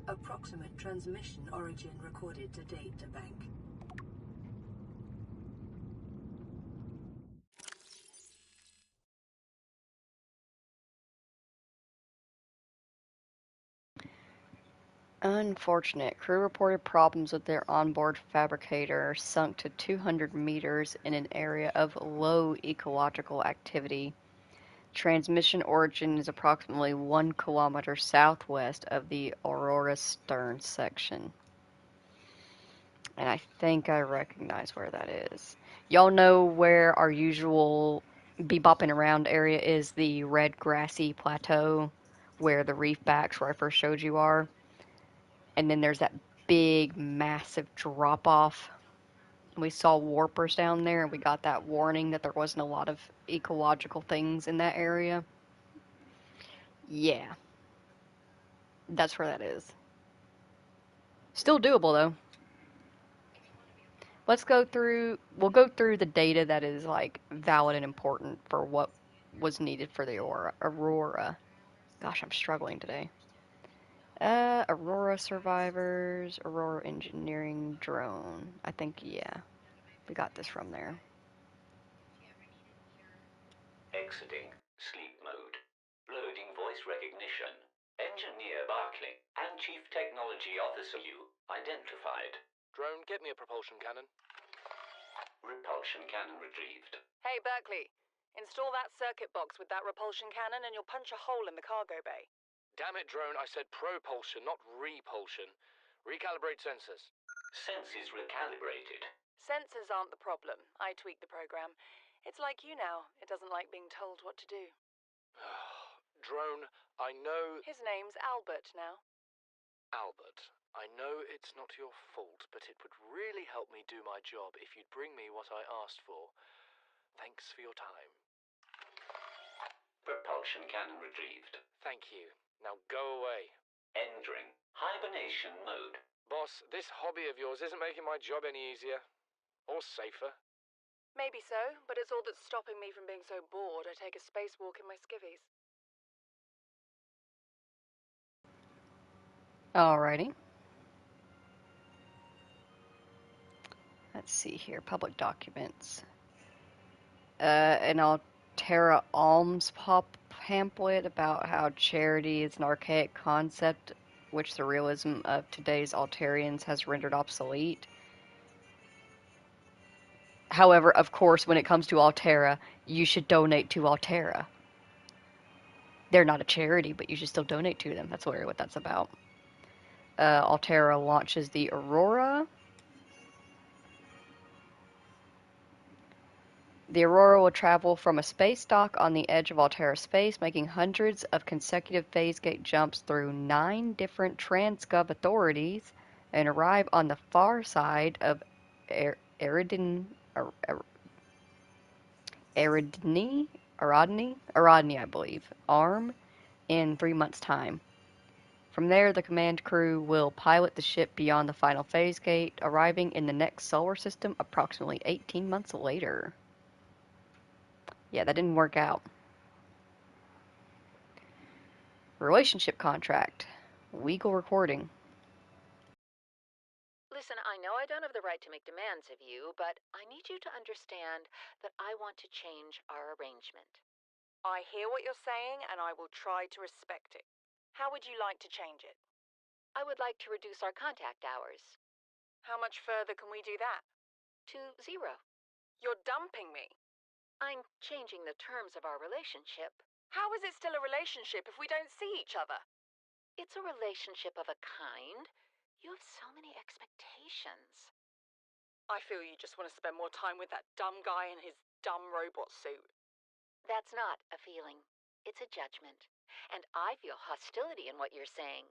Approximate transmission origin recorded to data bank. Unfortunate. Crew reported problems with their onboard fabricator sunk to 200 meters in an area of low ecological activity. Transmission origin is approximately 1 kilometer southwest of the Aurora stern section. And I think I recognize where that is. Y'all know where our usual bebopping around area is, the red grassy plateau where the reef backs where I first showed you are. And then there's that big, massive drop off. We saw warpers down there, and we got that warning that there wasn't a lot of ecological things in that area. Yeah, that's where that is. Still doable, though. We'll go through the data that is, like, valid and important for what was needed for the Aurora. Gosh, I'm struggling today. Aurora survivors, Aurora engineering drone. I think, yeah, we got this from there. Exiting sleep mode. Loading voice recognition. Engineer Barclay and Chief Technology Officer you identified. Drone, get me a propulsion cannon. Repulsion cannon retrieved. Hey, Berkeley. Install that circuit box with that repulsion cannon and you'll punch a hole in the cargo bay. Damn it, Drone, I said propulsion, not repulsion. Recalibrate sensors. Senses recalibrated. Sensors aren't the problem. I tweaked the program. It's like you now. It doesn't like being told what to do. Drone, I know... His name's Albert now. Albert, I know it's not your fault, but it would really help me do my job if you'd bring me what I asked for. Thanks for your time. Propulsion cannon retrieved. Thank you. Now go away. Entering hibernation mode. Boss, this hobby of yours isn't making my job any easier. Or safer. Maybe so, but it's all that's stopping me from being so bored I take a spacewalk in my skivvies. Alrighty. Let's see here. Public documents. An Altera Alms pamphlet about how charity is an archaic concept which the realism of today's Altarians has rendered obsolete. However, of course, when it comes to Altera, you should donate to Altera. They're not a charity, but you should still donate to them. That's what that's about. Altera launches the Aurora. The Aurora will travel from a space dock on the edge of Alterra space, making hundreds of consecutive phase gate jumps through 9 different transgov authorities, and arrive on the far side of Eridani, Aradni, I believe, arm in 3 months' time. From there, the command crew will pilot the ship beyond the final phase gate, arriving in the next solar system approximately 18 months later. Yeah, that didn't work out. Relationship contract. Legal recording. Listen, I know I don't have the right to make demands of you, but I need you to understand that I want to change our arrangement. I hear what you're saying, and I will try to respect it. How would you like to change it? I would like to reduce our contact hours. How much further can we do that? To 0. You're dumping me. I'm changing the terms of our relationship. How is it still a relationship if we don't see each other? It's a relationship of a kind. You have so many expectations. I feel you just want to spend more time with that dumb guy in his dumb robot suit. That's not a feeling. It's a judgment. And I feel hostility in what you're saying.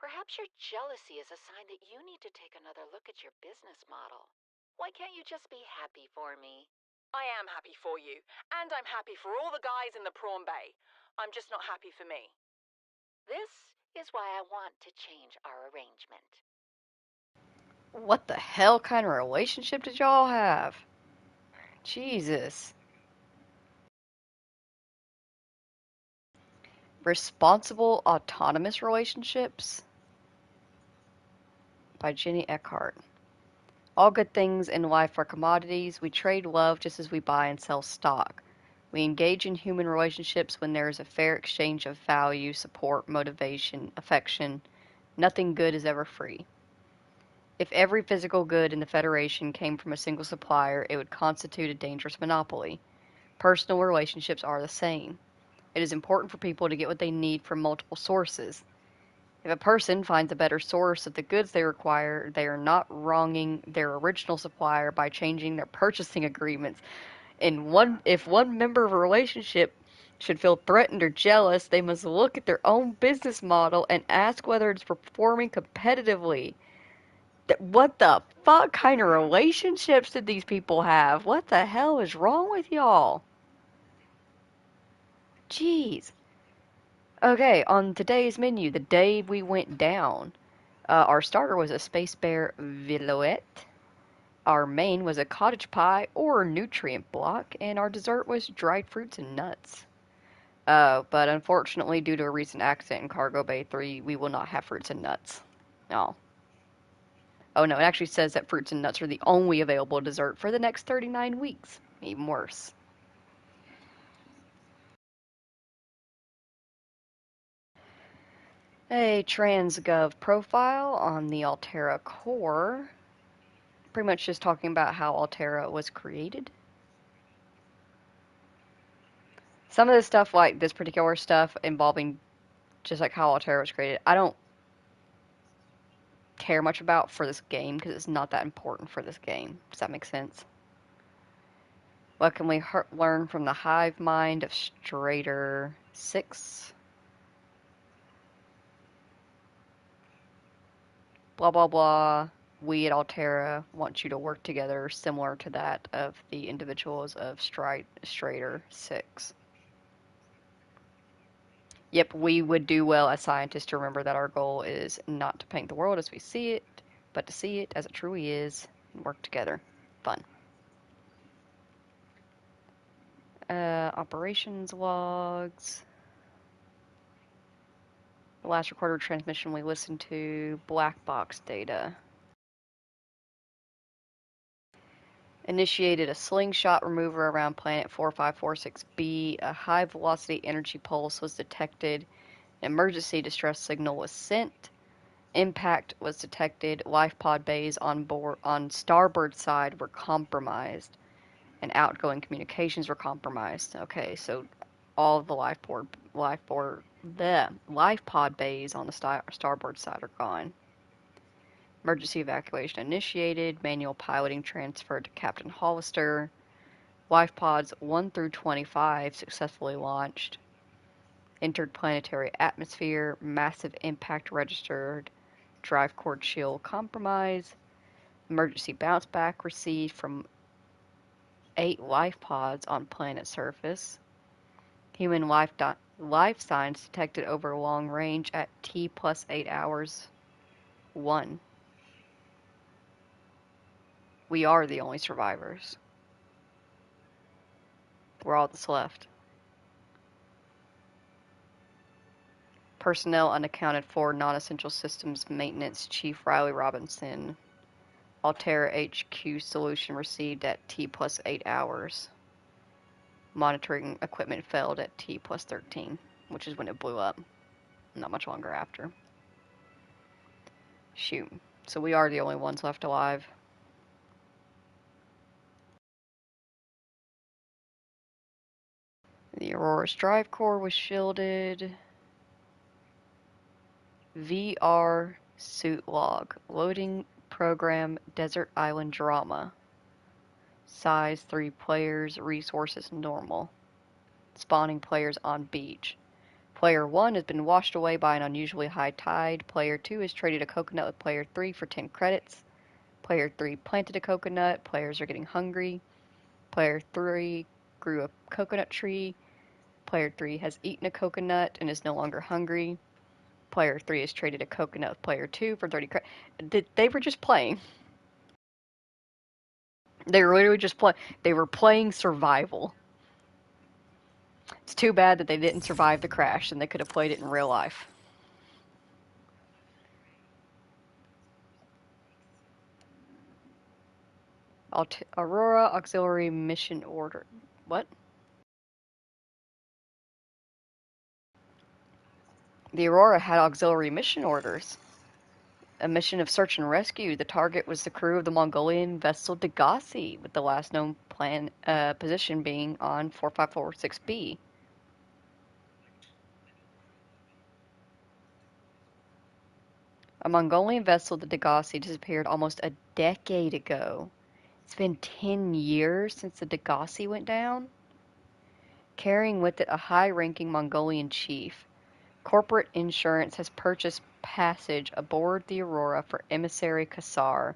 Perhaps your jealousy is a sign that you need to take another look at your business model. Why can't you just be happy for me? I am happy for you, and I'm happy for all the guys in the prawn bay. I'm just not happy for me. This is why I want to change our arrangement. What the hell kind of relationship did y'all have? Jesus. Responsible Autonomous Relationships by Jenny Eckhart. All good things in life are commodities. We trade love just as we buy and sell stock. We engage in human relationships when there is a fair exchange of value, support, motivation, affection. Nothing good is ever free. If every physical good in the Federation came from a single supplier, it would constitute a dangerous monopoly. Personal relationships are the same. It is important for people to get what they need from multiple sources. If a person finds a better source of the goods they require, they are not wronging their original supplier by changing their purchasing agreements. If one member of a relationship should feel threatened or jealous, they must look at their own business model and ask whether it's performing competitively. What the fuck kind of relationships did these people have? What the hell is wrong with y'all? Jeez. Okay, on today's menu, the day we went down, our starter was a Space Bear Villouette. Our main was a cottage pie or nutrient block, and our dessert was dried fruits and nuts. But unfortunately, due to a recent accident in Cargo Bay 3, we will not have fruits and nuts. No. Oh no, it actually says that fruits and nuts are the only available dessert for the next 39 weeks. Even worse. A transgov profile on the Alterra core. Pretty much just talking about how Alterra was created. Some of the stuff, like this particular stuff involving just like how Alterra was created, I don't care much about for this game because it's not that important for this game. Does that make sense? What can we learn from the hive mind of Strader 6? Blah blah blah. We at Alterra want you to work together similar to that of the individuals of Strader 6. Yep, we would do well as scientists to remember that our goal is not to paint the world as we see it, but to see it as it truly is and work together. Fun. Operations logs. The last recorded transmission we listened to, black box data. Initiated a slingshot remover around planet 4546b. A high velocity energy pulse was detected. An emergency distress signal was sent. Impact was detected. Life pod bays on starboard side were compromised, and outgoing communications were compromised. Okay, so all of the life pod bays on the starboard side are gone. Emergency evacuation initiated. Manual piloting transferred to Captain Hollister. Life pods 1 through 25 successfully launched. Entered planetary atmosphere. Massive impact registered. Drive cord shield compromise. Emergency bounce back received from 8 life pods on planet surface. Human life signs detected over long range at T plus 8 hours. 1. We are the only survivors. We're all that's left. Personnel unaccounted for. Non-essential systems maintenance. Chief Riley Robinson. Altera HQ solution received at T plus 8 hours. Monitoring equipment failed at T plus 13, which is when it blew up. Not much longer after. Shoot. So we are the only ones left alive. The Aurora's drive core was shielded. VR suit log. Loading program Desert Island Drama. Size 3 players. Resources normal. Spawning players on beach. Player 1 has been washed away by an unusually high tide. Player 2 has traded a coconut with Player 3 for 10 credits. Player 3 planted a coconut. Players are getting hungry. Player 3 grew a coconut tree. Player 3 has eaten a coconut and is no longer hungry. Player 3 has traded a coconut with Player 2 for 30 credits. They were just playing. They were literally just playing. They were playing survival. It's too bad that they didn't survive the crash and they could have played it in real life. Aurora Auxiliary Mission Order. What? The Aurora had auxiliary mission orders. A mission of search and rescue. The target was the crew of the Mongolian vessel Degassi, with the last known position being on 4546b. A Mongolian vessel, the Degassi, disappeared almost a decade ago. It's been 10 years since the Degassi went down, carrying with it a high-ranking Mongolian chief. Corporate insurance has purchased passage aboard the Aurora for emissary Kassar,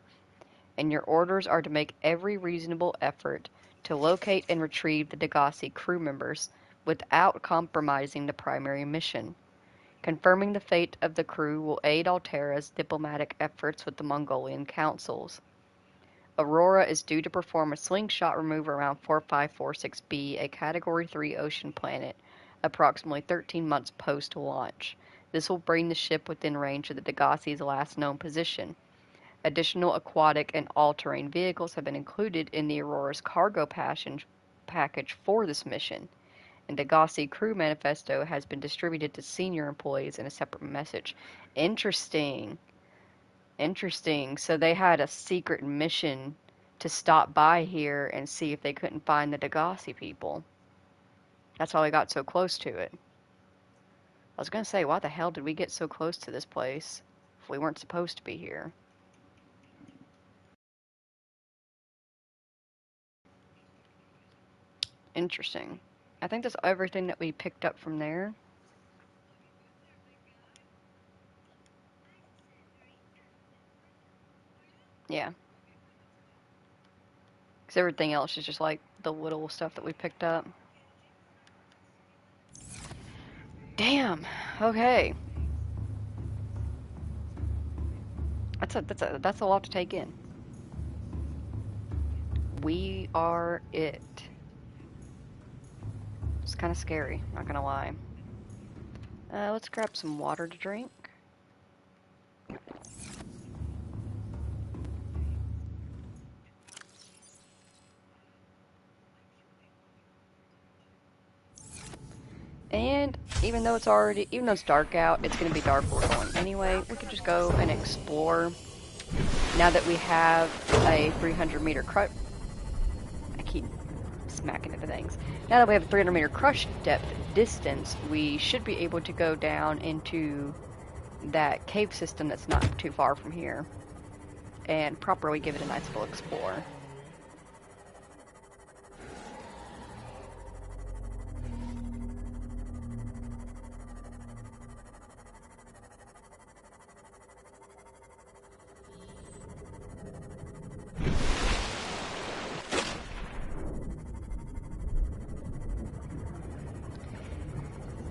and your orders are to make every reasonable effort to locate and retrieve the Degassi crew members without compromising the primary mission. Confirming the fate of the crew will aid Altera's diplomatic efforts with the Mongolian councils. Aurora is due to perform a slingshot removal around 4546b, a Category 3 ocean planet, approximately 13 months post-launch. This will bring the ship within range of the Degassi's last known position. Additional aquatic and all-terrain vehicles have been included in the Aurora's cargo package for this mission, and the Degassi crew manifesto has been distributed to senior employees in a separate message. Interesting. Interesting. So they had a secret mission to stop by here and see if they couldn't find the Degassi people. That's why we got so close to it. I was gonna say, why the hell did we get so close to this place if we weren't supposed to be here? Interesting. I think that's everything that we picked up from there. Yeah. Because everything else is just like the little stuff that we picked up. Damn. Okay. That's a lot to take in. We are it. It's kind of scary, not gonna lie. Let's grab some water to drink. And even though it's dark out, it's gonna be dark where we're going anyway. We could just go and explore. Now that we have a 300-meter crush, I keep smacking into things. Now that we have a 300-meter crush depth distance, we should be able to go down into that cave system that's not too far from here and properly give it a nice full explore.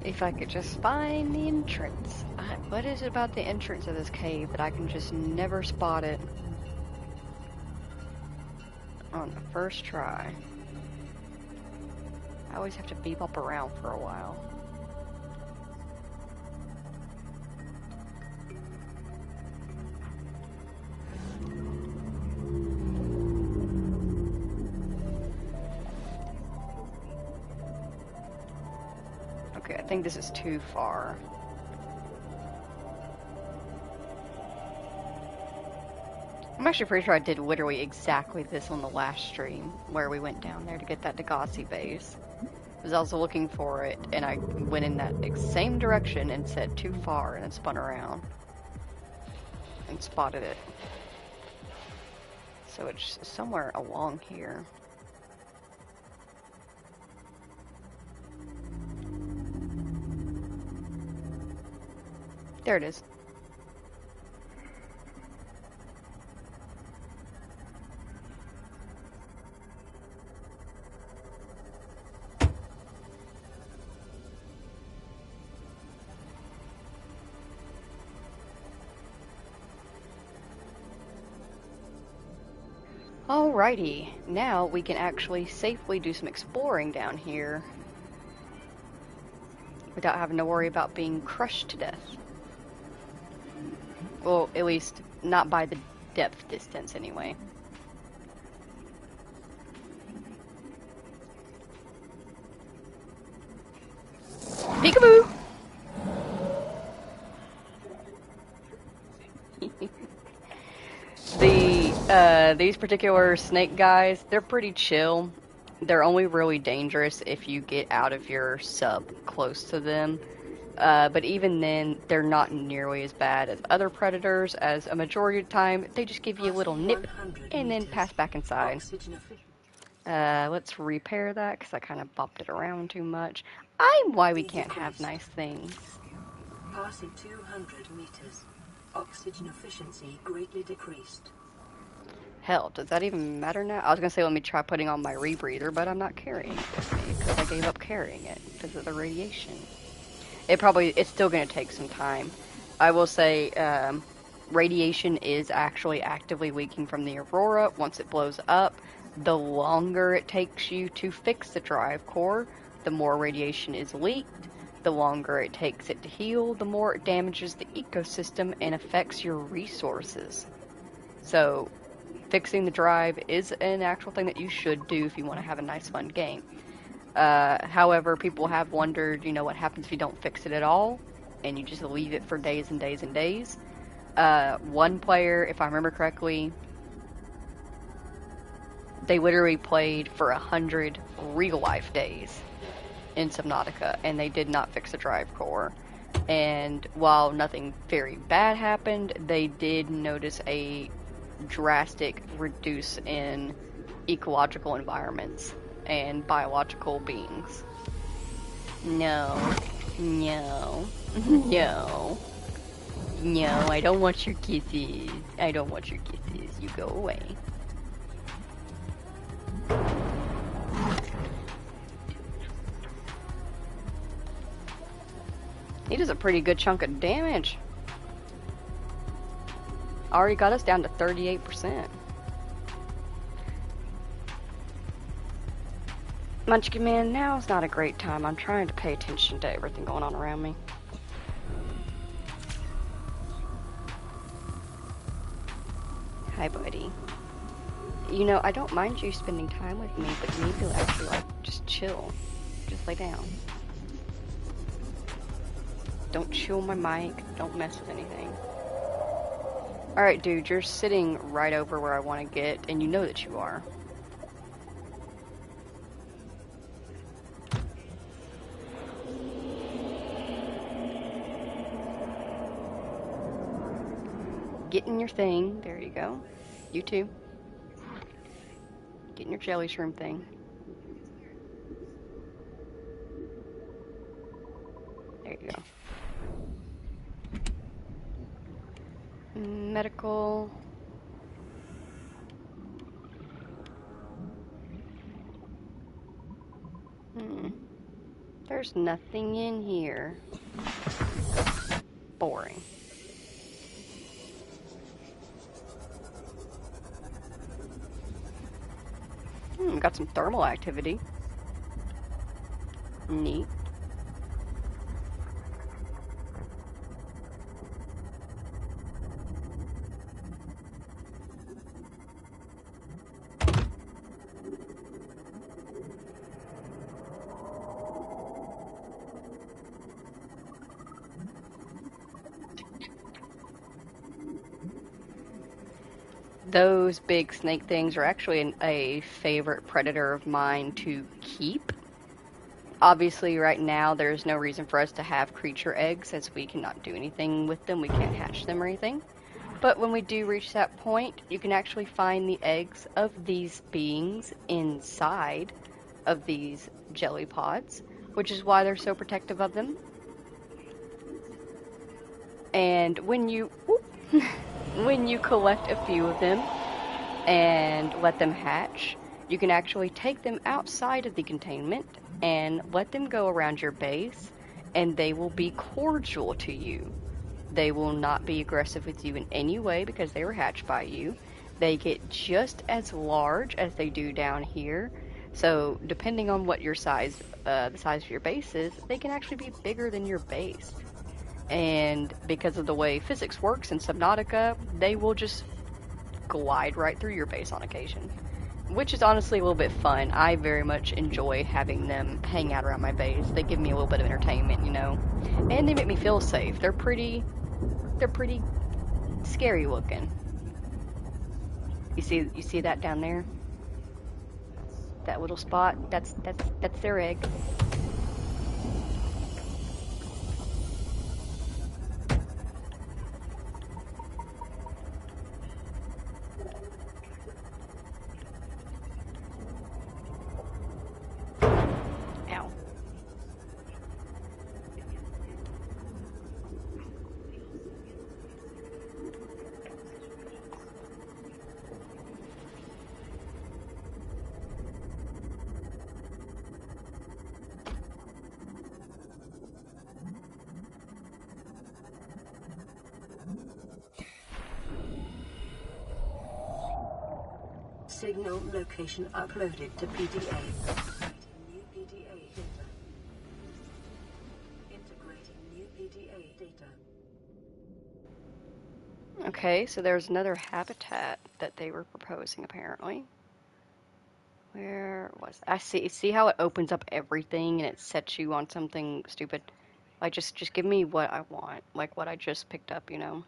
If I could just find the entrance. What is it about the entrance of this cave that I can just never spot it on the first try? I always have to bebop around for a while. Okay, I think this is too far. I'm actually pretty sure I did literally exactly this on the last stream, where we went down there to get that Degassi base. I was also looking for it, and I went in that same direction and said too far, and then spun around and spotted it. So it's somewhere along here. There it is. Alrighty, now we can actually safely do some exploring down here without having to worry about being crushed to death. Well, at least not by the depth distance anyway. Peekaboo! These particular snake guys, they're pretty chill. They're only really dangerous if you get out of your sub close to them. But even then, they're not nearly as bad as other predators, as a majority of the time, they just give you a little nip and then pass back inside. Let's repair that, because I kind of bopped it around too much. I'm why we can't have nice things. Passing 200 meters. Oxygen efficiency greatly decreased. Hell, does that even matter now? I was gonna say let me try putting on my rebreather, but I'm not carrying it with me because I gave up carrying it because of the radiation. It's still gonna take some time. I will say, radiation is actually actively leaking from the Aurora. Once it blows up, the longer it takes you to fix the drive core, the more radiation is leaked. The longer it takes it to heal, the more it damages the ecosystem and affects your resources. So, fixing the drive is an actual thing that you should do if you want to have a nice fun game. However, people have wondered, what happens if you don't fix it at all, and you just leave it for days and days and days. One player, if I remember correctly, they literally played for 100 real-life days in Subnautica, and they did not fix the drive core. And while nothing very bad happened, they did notice a drastic reduce in ecological environments and biological beings. No. No. No. No, I don't want your kisses. I don't want your kisses. You go away. He does a pretty good chunk of damage. Already got us down to 38%. Munchkin Man, now is not a great time. I'm trying to pay attention to everything going on around me. Hi, buddy. I don't mind you spending time with me, but you need to actually, just chill. Just lay down. Don't chew my mic. Don't mess with anything. Alright, dude, you're sitting right over where I want to get, and you know that you are. Getting your thing. There you go. You too. Getting your jelly shroom thing. There you go. Medical. there's nothing in here. Boring. Got some thermal activity. Neat. Those big snake things are actually a favorite predator of mine to keep. Obviously, right now, there's no reason for us to have creature eggs, as we cannot do anything with them. We can't hatch them or anything. But when we do reach that point, you can actually find the eggs of these beings inside of these jelly pods, which is why they're so protective of them. And when you when you collect a few of them and let them hatch, you can actually take them outside of the containment and let them go around your base, and they will be cordial to you. They will not be aggressive with you in any way because they were hatched by you. They get just as large as they do down here. So depending on what your size, the size of your base is, they can actually be bigger than your base. And because of the way physics works in Subnautica, they will just glide right through your base on occasion. Which is honestly a little bit fun. I very much enjoy having them hang out around my base. They give me a little bit of entertainment, you know. And they make me feel safe. They're pretty scary looking. You see that down there? That little spot? That's their egg. Ow. Signal location uploaded to PDA. New PDA data. Integrating new PDA data. Okay, so there's another habitat that they were proposing apparently. Where was I see how it opens up everything and it sets you on something stupid? Like just give me what I want, like what I just picked up, you know.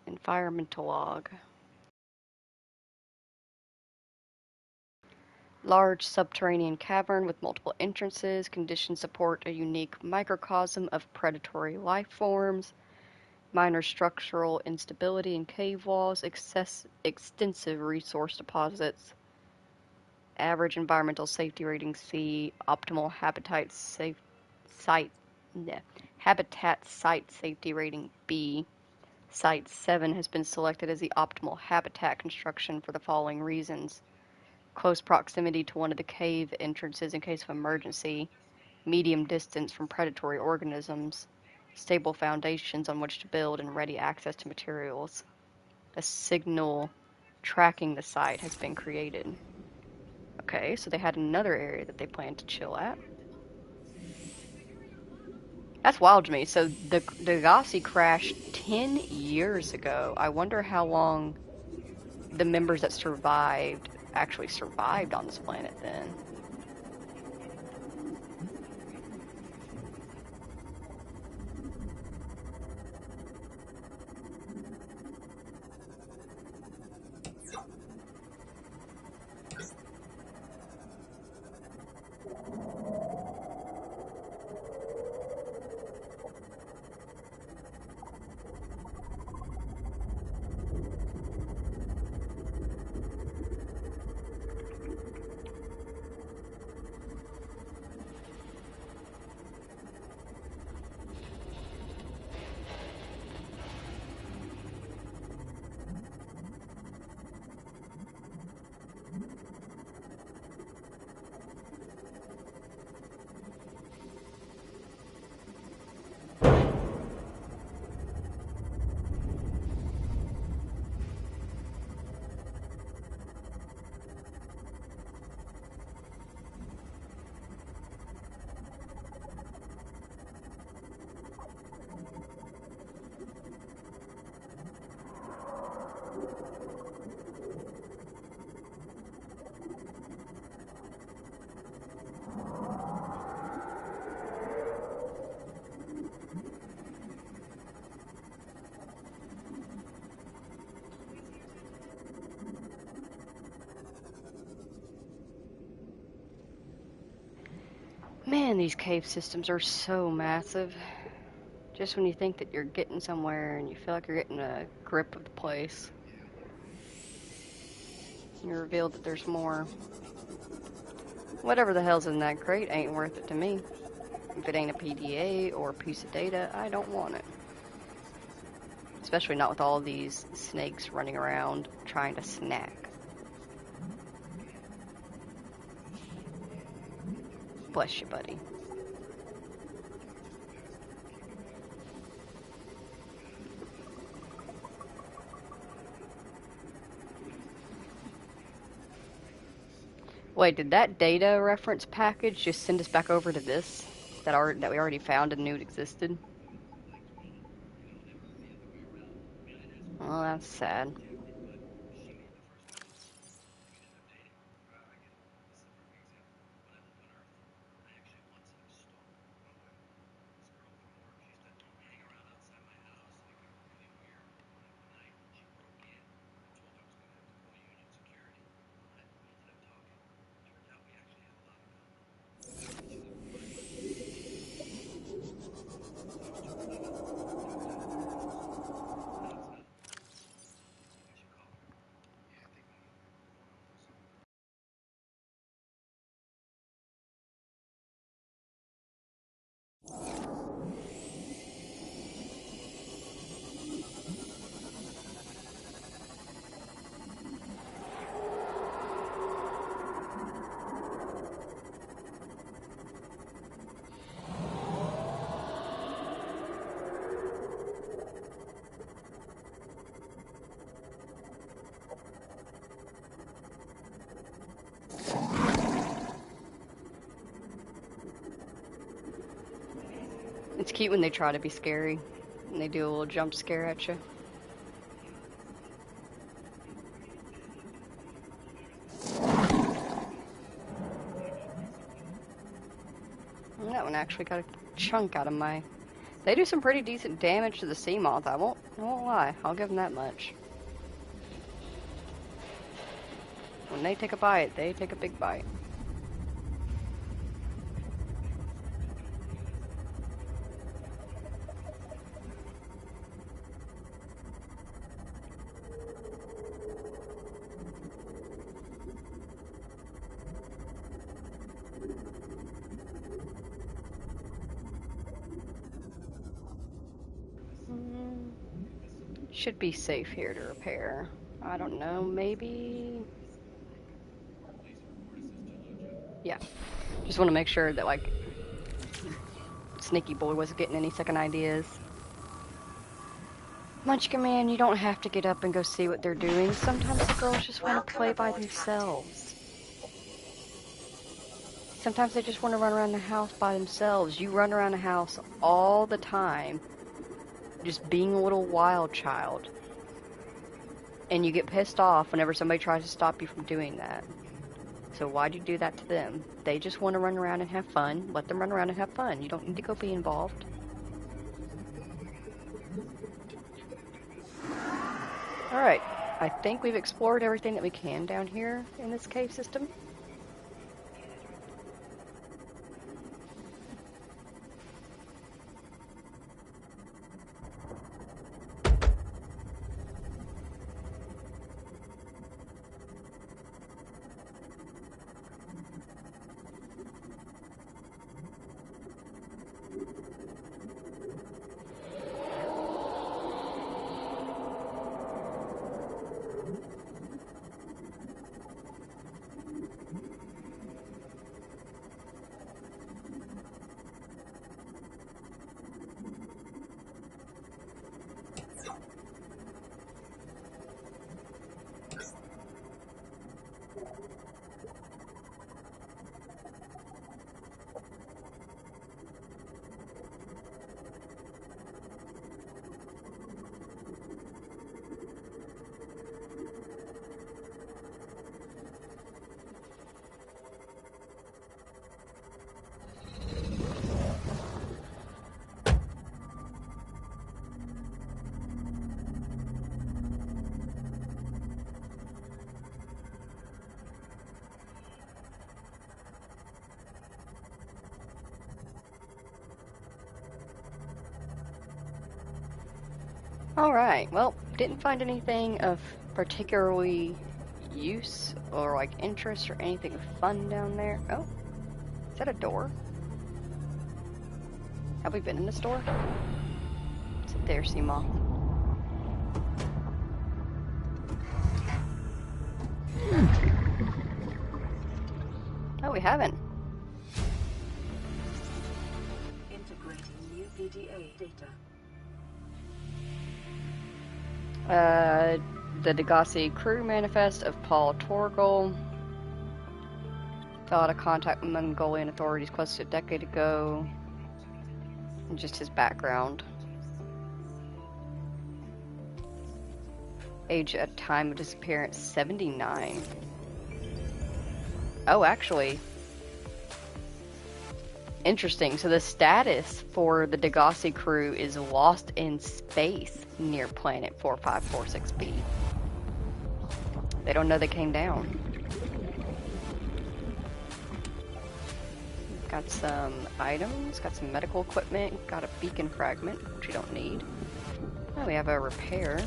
Environmental log. Large subterranean cavern with multiple entrances. Conditions support a unique microcosm of predatory life forms. Minor structural instability in cave walls. Extensive resource deposits. Average environmental safety rating C. Optimal habitat site safety rating B. Site 7 has been selected as the optimal habitat construction for the following reasons: close proximity to one of the cave entrances in case of emergency, medium distance from predatory organisms, stable foundations on which to build, and ready access to materials. A signal tracking the site has been created. Okay, so they had another area that they planned to chill at. That's wild to me. So the Degassi crashed 10 years ago. I wonder how long the members that survived actually survived on this planet then. Man, these cave systems are so massive. Just when you think that you're getting somewhere and you feel like you're getting a grip of the place, you reveal that there's more. Whatever the hell's in that crate ain't worth it to me. If it ain't a PDA or a piece of data, I don't want it. Especially not with all these snakes running around trying to snack. Bless you, buddy. Wait, did that data reference package just send us back over to this that we already found and knew it existed? Well, that's sad. It's cute when they try to be scary and they do a little jump scare at you. And that one actually got a chunk out of my... They do some pretty decent damage to the sea moth, I won't lie. I'll give them that much. When they take a bite, they take a big bite. Should be safe here to repair. I don't know, maybe... Yeah. Just want to make sure that, like, Sneaky Boy wasn't getting any second ideas. Munchkin Man, you don't have to get up and go see what they're doing. Sometimes the girls just want to play by themselves. Sometimes they just want to run around the house by themselves. You run around the house all the time, just being a little wild child. And you get pissed off whenever somebody tries to stop you from doing that. So why'd you do that to them? They just want to run around and have fun. Let them run around and have fun. You don't need to go be involved. Alright, I think we've explored everything that we can down here in this cave system. Alright, well, didn't find anything of particularly use or like interest or anything fun down there. Oh, is that a door? Have we been in the store? Sit there, Seema. No, we haven't. Integrating new PDA data. The Degassi crew manifest of Paul Torgal. Fell out of contact with Mongolian authorities close to a decade ago. And just his background. Age at time of disappearance, 79. Oh, actually. Interesting. So the status for the Degassi crew is lost in space near planet 4546b. They don't know they came down. Got some items, got some medical equipment, got a beacon fragment, which you don't need. Oh, we have a repair.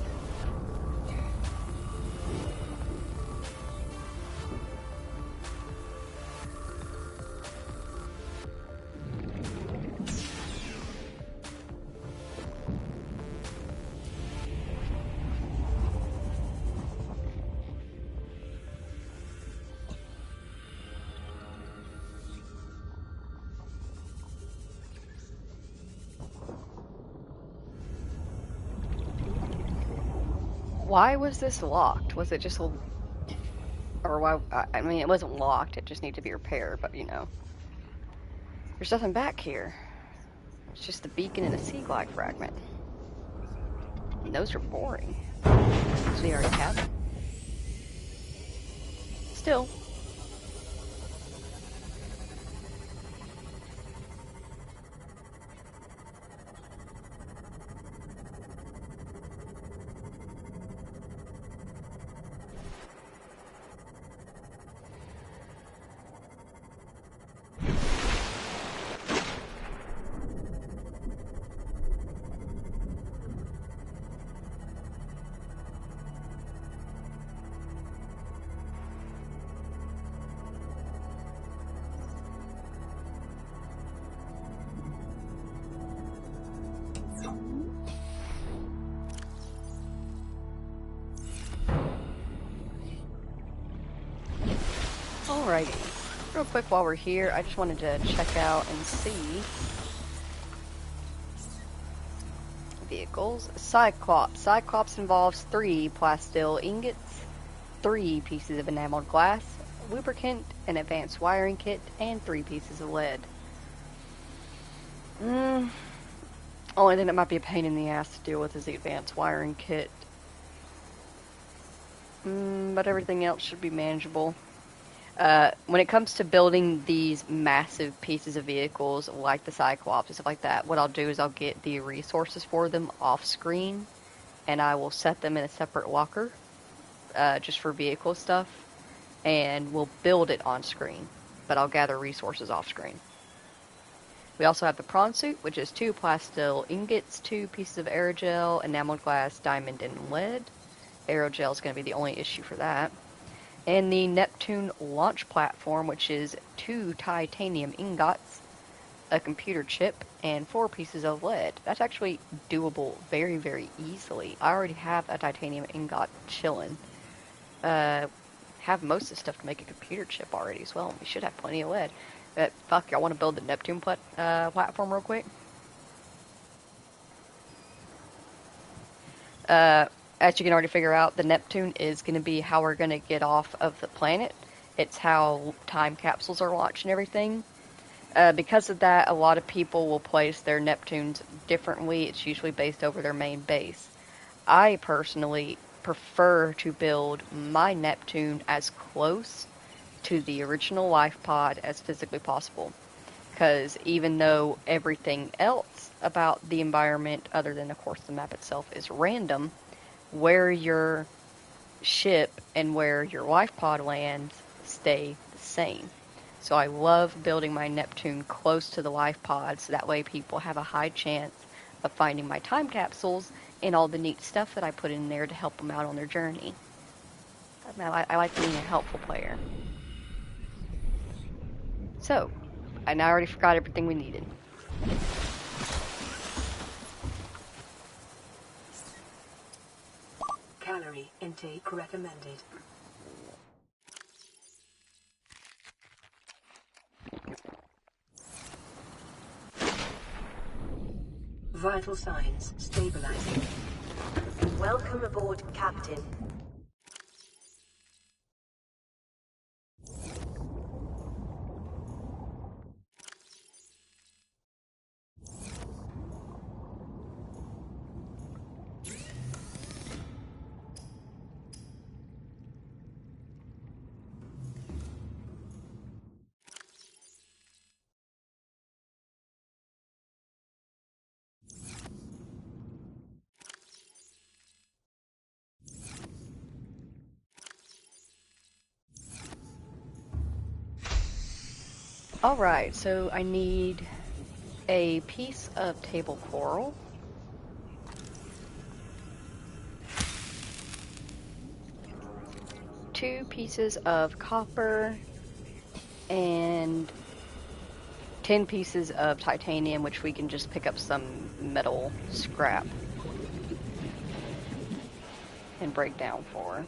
Why was this locked? Was it just a... Or why... I mean, it wasn't locked. It just needed to be repaired, but, you know. There's nothing back here. It's just the beacon and a sea glide fragment. And those are boring. So we already have them. Still. Alrighty. Real quick while we're here, I just wanted to check out and see vehicles. Cyclops. Cyclops involves 3 plasteel ingots, 3 pieces of enameled glass, lubricant, an advanced wiring kit, and 3 pieces of lead. Only thing that might be a pain in the ass to deal with is the advanced wiring kit. But everything else should be manageable. When it comes to building these massive pieces of vehicles like the Cyclops and stuff like that, what I'll do is I'll get the resources for them off screen and I will set them in a separate locker just for vehicle stuff, and we'll build it on screen, but I'll gather resources off screen. We also have the prawn suit, which is 2 plasteel ingots, 2 pieces of aerogel, enameled glass, diamond, and lead. Aerogel is going to be the only issue for that. And the Neptune launch platform, which is 2 titanium ingots, a computer chip, and 4 pieces of lead. That's actually doable very, very easily. I already have a titanium ingot chilling. Have most of the stuff to make a computer chip already as well. We should have plenty of lead. But fuck, y'all want to build the Neptune platform real quick? As you can already figure out, the Neptune is going to be how we're going to get off of the planet. It's how time capsules are launched and everything. Because of that, a lot of people will place their Neptunes differently. It's usually based over their main base. I personally prefer to build my Neptune as close to the original life pod as physically possible. Because even though everything else about the environment, other than, of course, the map itself, is random, where your ship and where your life pod lands stay the same. So I love building my Neptune close to the life pod, so that way people have a high chance of finding my time capsules and all the neat stuff that I put in there to help them out on their journey. I like being a helpful player. So, I now already forgot everything we needed. Calorie intake recommended. Vital signs stabilizing. Welcome aboard, Captain. Alright, so I need a piece of table coral, two pieces of copper, and 10 pieces of titanium, which we can just pick up some metal scrap and break down for.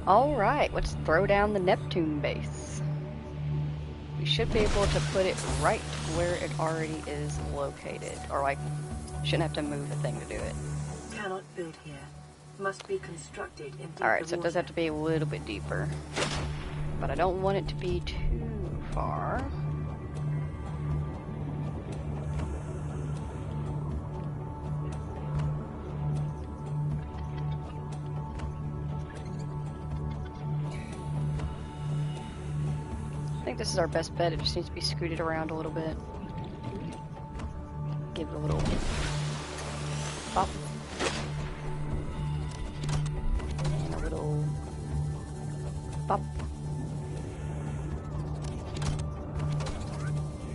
Alright, let's throw down the Neptune base. We should be able to put it right where it already is located. Or like, shouldn't have to move a thing to do it. Cannot build here. Must be constructed in deeper Alright, so it water. does have to be a little bit deeper. But I don't want it to be too far. I think this is our best bet. It just needs to be scooted around a little bit. Give it a little pop. And a little pop.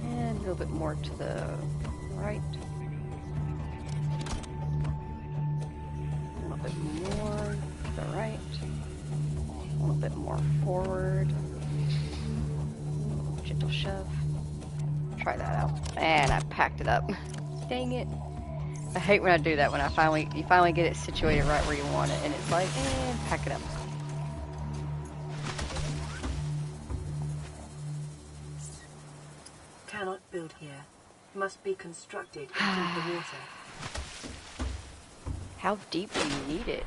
And a little bit more to the right. A little bit more to the right. A little bit more forward. Gentle shove. Try that out. And I packed it up. Dang it. I hate when I do that, when you finally get it situated right where you want it, and it's like, pack it up. Cannot build here. Must be constructed in deeper water. How deep do you need it?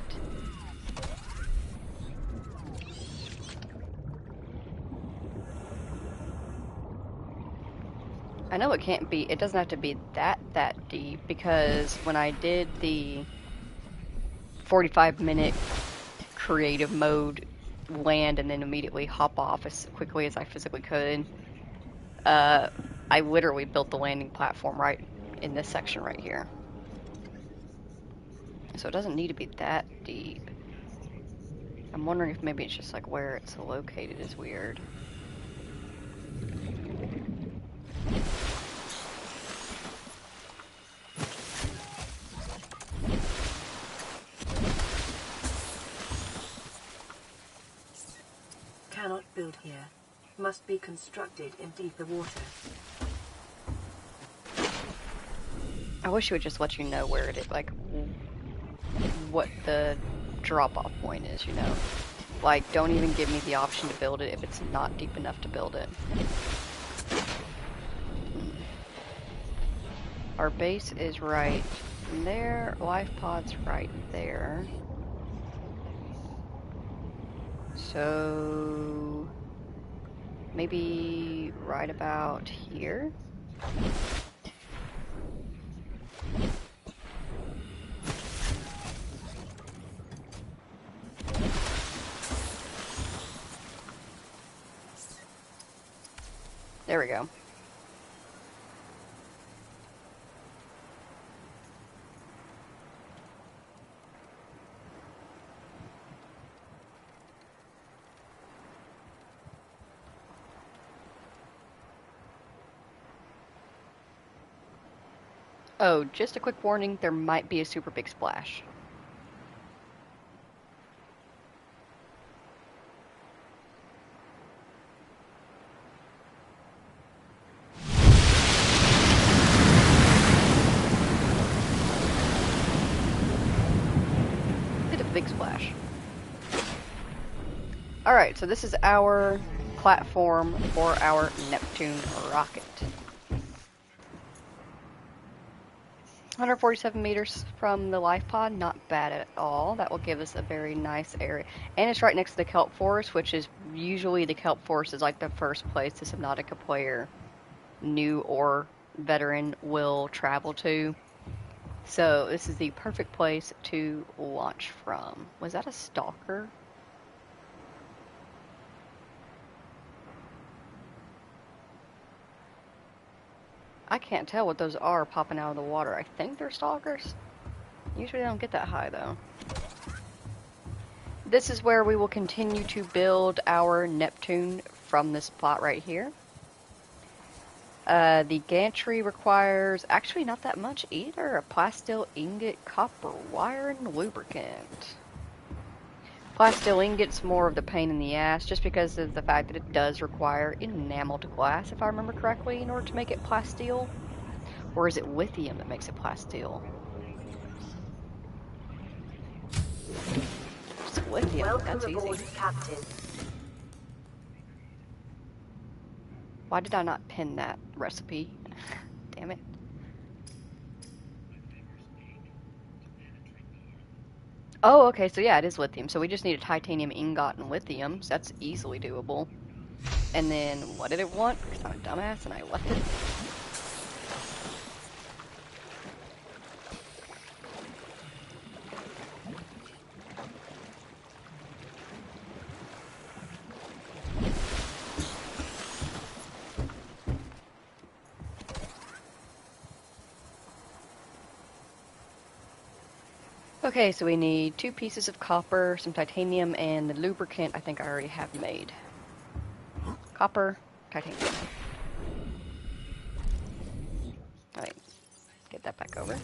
I know it can't be, it doesn't have to be that deep, because when I did the 45-minute creative mode land and then immediately hop off as quickly as I physically could, I literally built the landing platform right in this section right here. So it doesn't need to be that deep. I'm wondering if maybe it's just like where it's located is weird. Cannot build here. Must be constructed in deeper water. I wish it would just let you know where it is, like what the drop-off point is, you know? Like, don't even give me the option to build it if it's not deep enough to build it. Our base is right there, life pod's right there. So maybe right about here? There we go. Oh, just a quick warning, there might be a super big splash. Bit of a big splash. Alright, so this is our platform for our Neptune rocket. 147 meters from the life pod, not bad at all. That will give us a very nice area. And it's right next to the kelp forest, which is usually the kelp forest is like the first place the Subnautica player, new or veteran, will travel to. So this is the perfect place to launch from. Was that a stalker? I can't tell what those are popping out of the water. I think they're stalkers. Usually they don't get that high though. This is where we will continue to build our Neptune from this plot right here. The gantry requires actually not that much either. A plasteel ingot, copper wire, and lubricant. Plasteel ingot's more of the pain in the ass just because of the fact that it does require enameled glass, if I remember correctly, in order to make it plasteel. Or is it lithium that makes it plasteel? lithium. Welcome That's aboard, easy. Captain. Why did I not pin that recipe? Damn it. Oh, okay, so yeah, it is lithium. So we just need a titanium ingot and lithium, so that's easily doable. And then, what did it want? Because I'm a dumbass and I left it. Okay, so we need 2 pieces of copper, some titanium, and the lubricant I think I already have made. Copper, titanium. Alright, get that back over.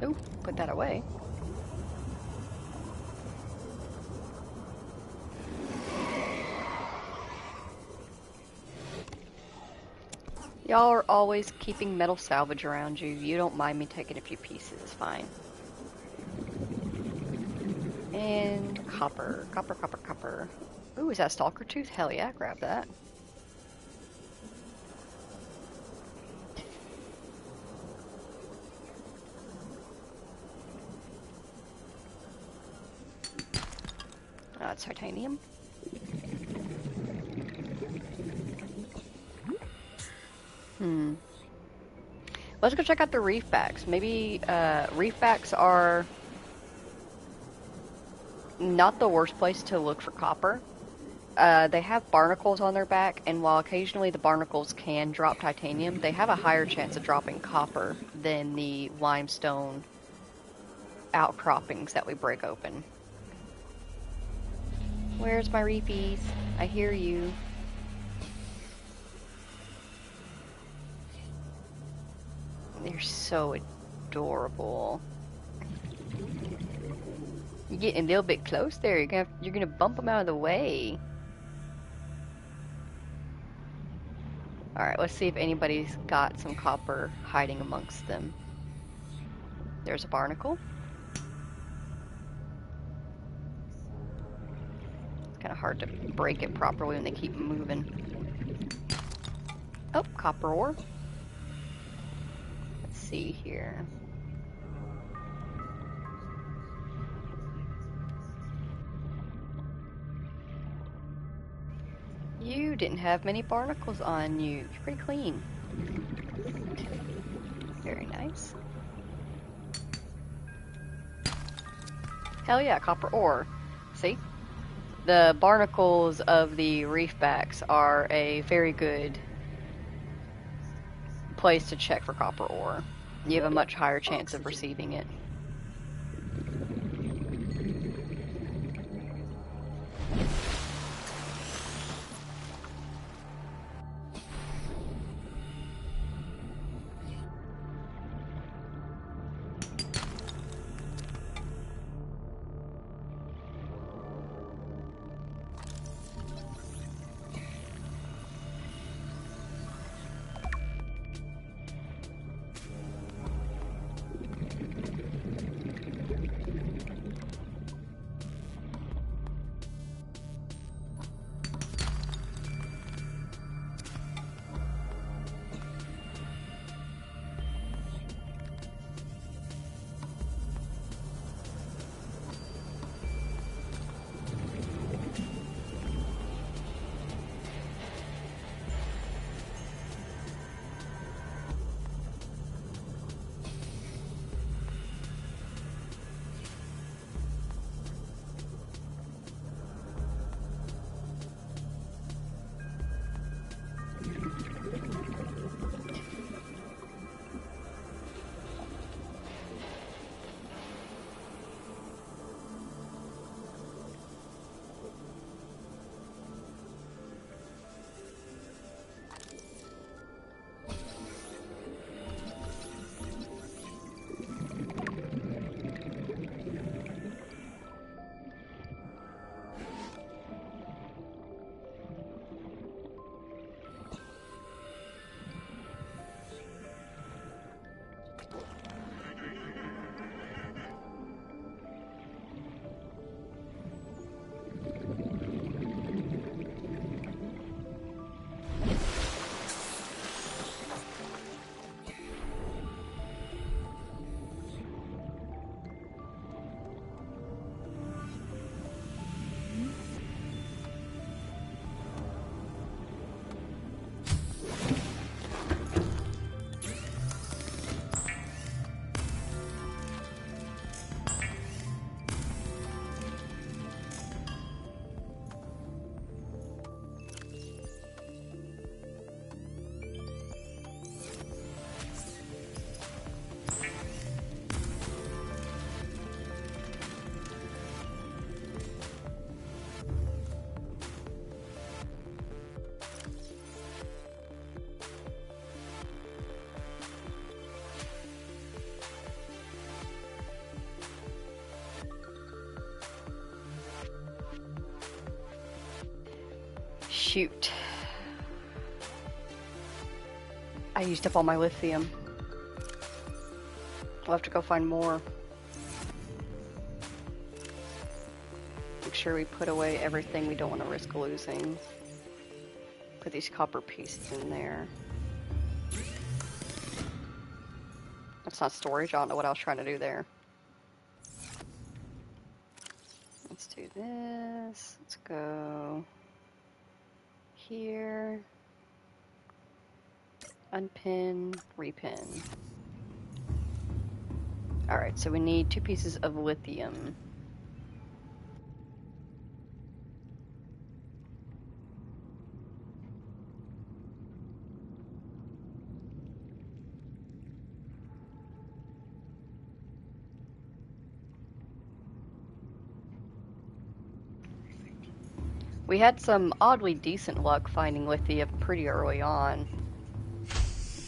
Ooh, put that away. Y'all are always keeping metal salvage around you. You don't mind me taking a few pieces, it's fine. And copper, copper, copper, copper. Ooh, is that stalker tooth? Hell yeah, grab that. It's titanium. Let's go check out the reef backs. Maybe reef backs are not the worst place to look for copper. They have barnacles on their back, and while occasionally the barnacles can drop titanium, they have a higher chance of dropping copper than the limestone outcroppings that we break open. Where's my reefies? I hear you. They're so adorable. You're getting a little bit close there. You're gonna bump them out of the way. Alright, let's see if anybody's got some copper hiding amongst them. There's a barnacle. It's kind of hard to break it properly when they keep moving. Oh, copper ore. Let's see here. You didn't have many barnacles on you. You're pretty clean. Very nice. Hell yeah, copper ore. See? The barnacles of the reef backs are a very good place to check for copper ore. You have a much higher chance of receiving it. Shoot. I used up all my lithium. We'll have to go find more. Make sure we put away everything we don't want to risk losing. Put these copper pieces in there. That's not storage. I don't know what I was trying to do there. Let's do this. Let's go here. Unpin, repin. Alright, so we need 2 pieces of lithium. We had some oddly decent luck finding lithium pretty early on.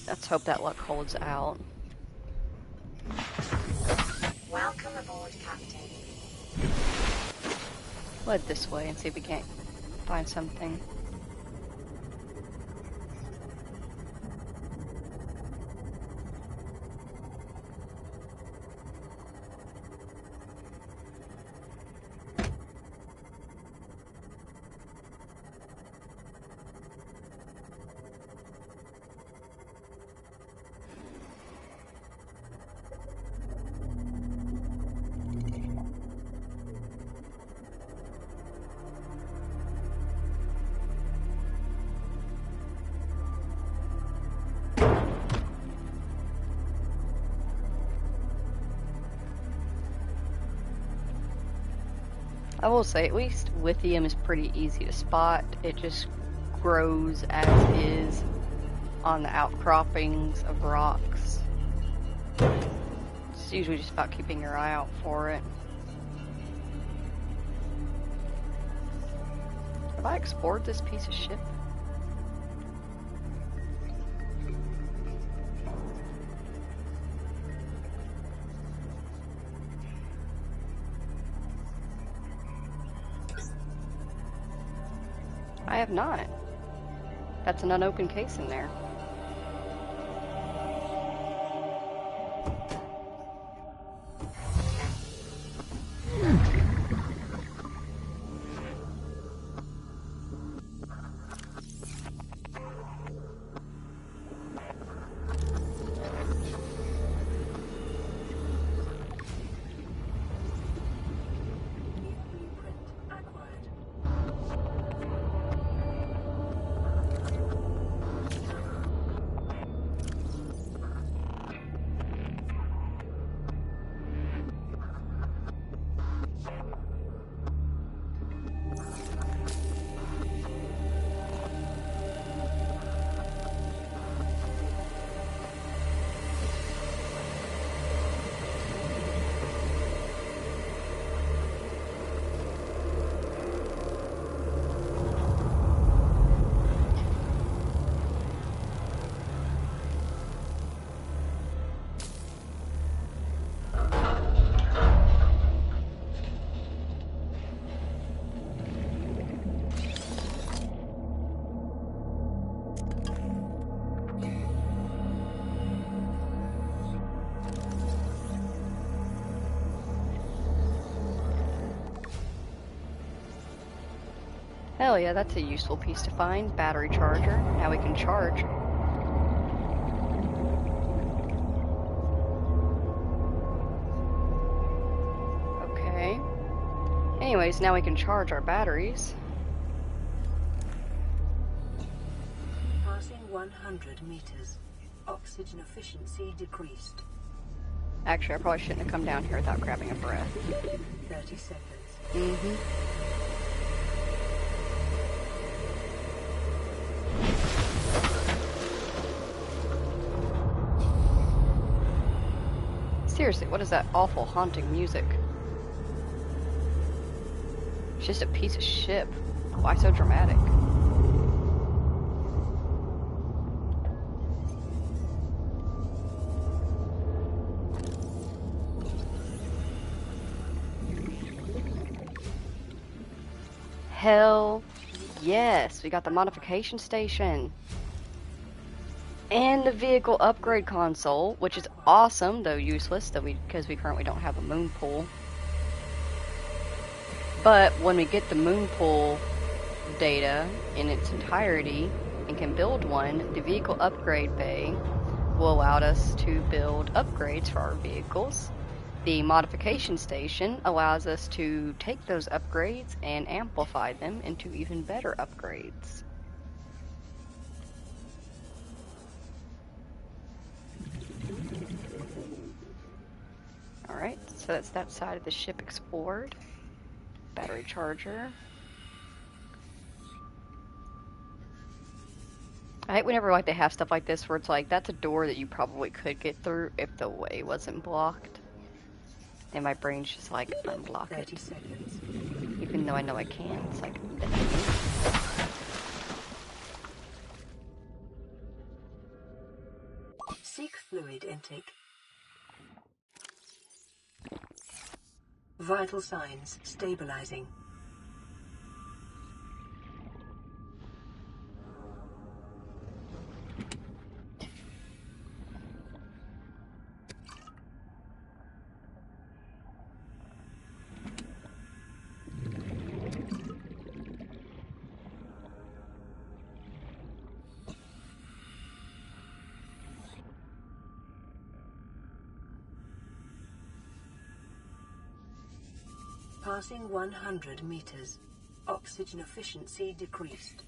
Let's hope that luck holds out. Welcome aboard, Captain. Head this way and see if we can't find something. I will say, at least lithium is pretty easy to spot. It just grows as is on the outcroppings of rocks. It's usually just about keeping your eye out for it. Have I explored this piece of ship? I have not. That's an unopened case in there. Hell yeah, that's a useful piece to find. Battery charger. Now we can charge. Okay. Anyways, now we can charge our batteries. Passing 100 meters. Oxygen efficiency decreased. Actually, I probably shouldn't have come down here without grabbing a breath. 30 seconds. Mm-hmm. Seriously, what is that awful haunting music? It's just a piece of ship. Why so dramatic? Hell Yes, we got the modification station. And the vehicle upgrade console, which is awesome, though useless, because we currently don't have a moon pool. But when we get the moon pool data in its entirety and can build one, the vehicle upgrade bay will allow us to build upgrades for our vehicles. The modification station allows us to take those upgrades and amplify them into even better upgrades. Alright, so that's that side of the ship explored. Battery charger. I hate whenever like they have stuff like this where it's like, that's a door that you probably could get through if the way wasn't blocked. And my brain's just like, unblock 30 it. seconds. Even though I know I can. It's like, Seek fluid intake. Vital signs stabilizing. Passing 100 meters. Oxygen efficiency decreased.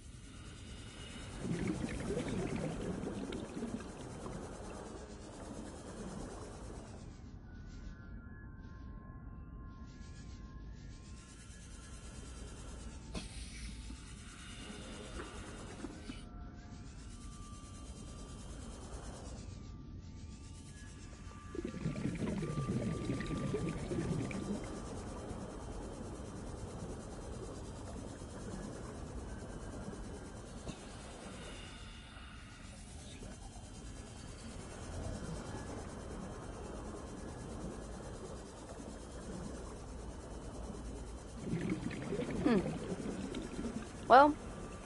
well,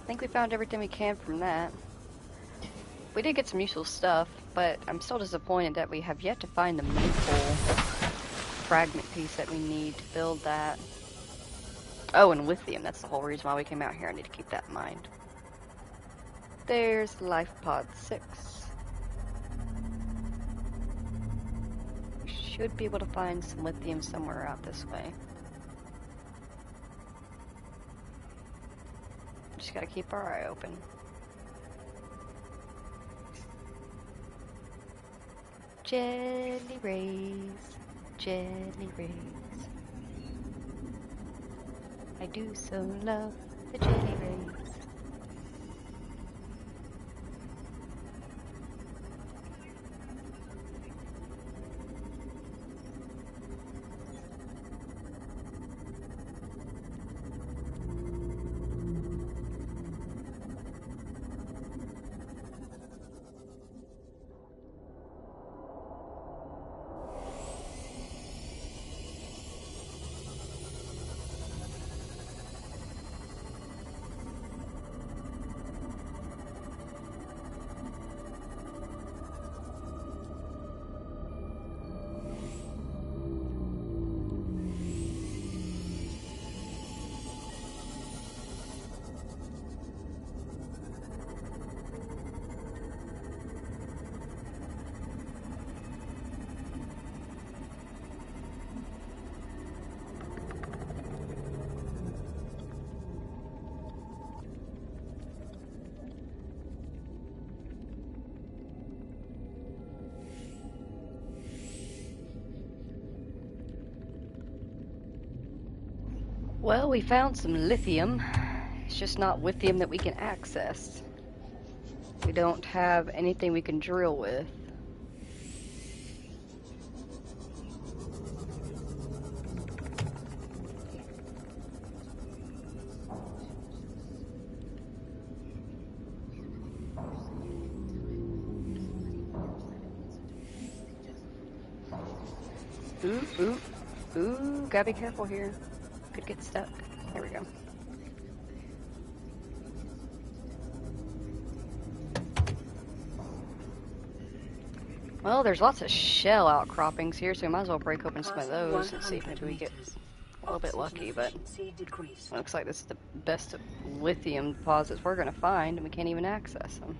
I think we found everything we can from that. We did get some useful stuff, but I'm still disappointed that we have yet to find the moonpool fragment piece that we need to build that. Oh, and lithium. That's the whole reason why we came out here. I need to keep that in mind. There's Life Pod 6. We should be able to find some lithium somewhere out this way. Just gotta keep our eye open. Jelly rays, jelly rays. I do so love the jelly rays. Well, we found some lithium. It's just not lithium that we can access. We don't have anything we can drill with. Ooh, gotta be careful here. Could get stuck. There we go. Well, there's lots of shell outcroppings here, so we might as well break open some of Passing those and see if 100 maybe we get meters. a little bit Oxygen lucky, but efficiency decreased. looks like this is the best lithium deposits we're gonna find, and we can't even access them.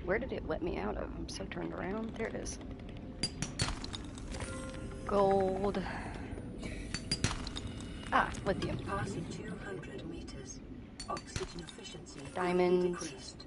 Where did it let me out of? I'm so turned around. There it is. Gold. Ah, lithium. Passing 200 meters. Oxygen efficiency Diamonds. decreased.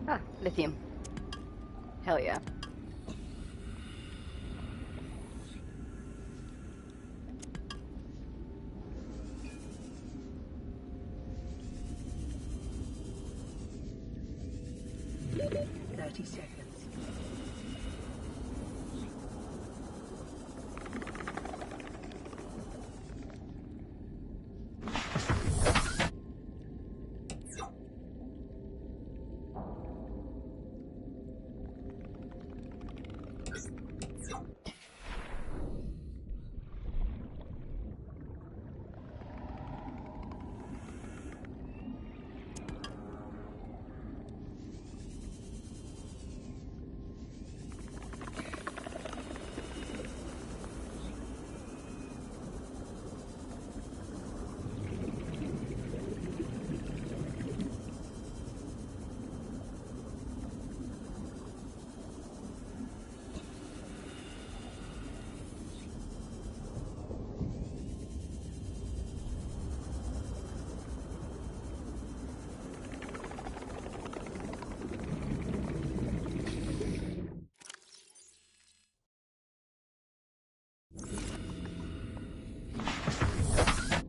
Ah, lithium. Hell yeah. Thirty seconds.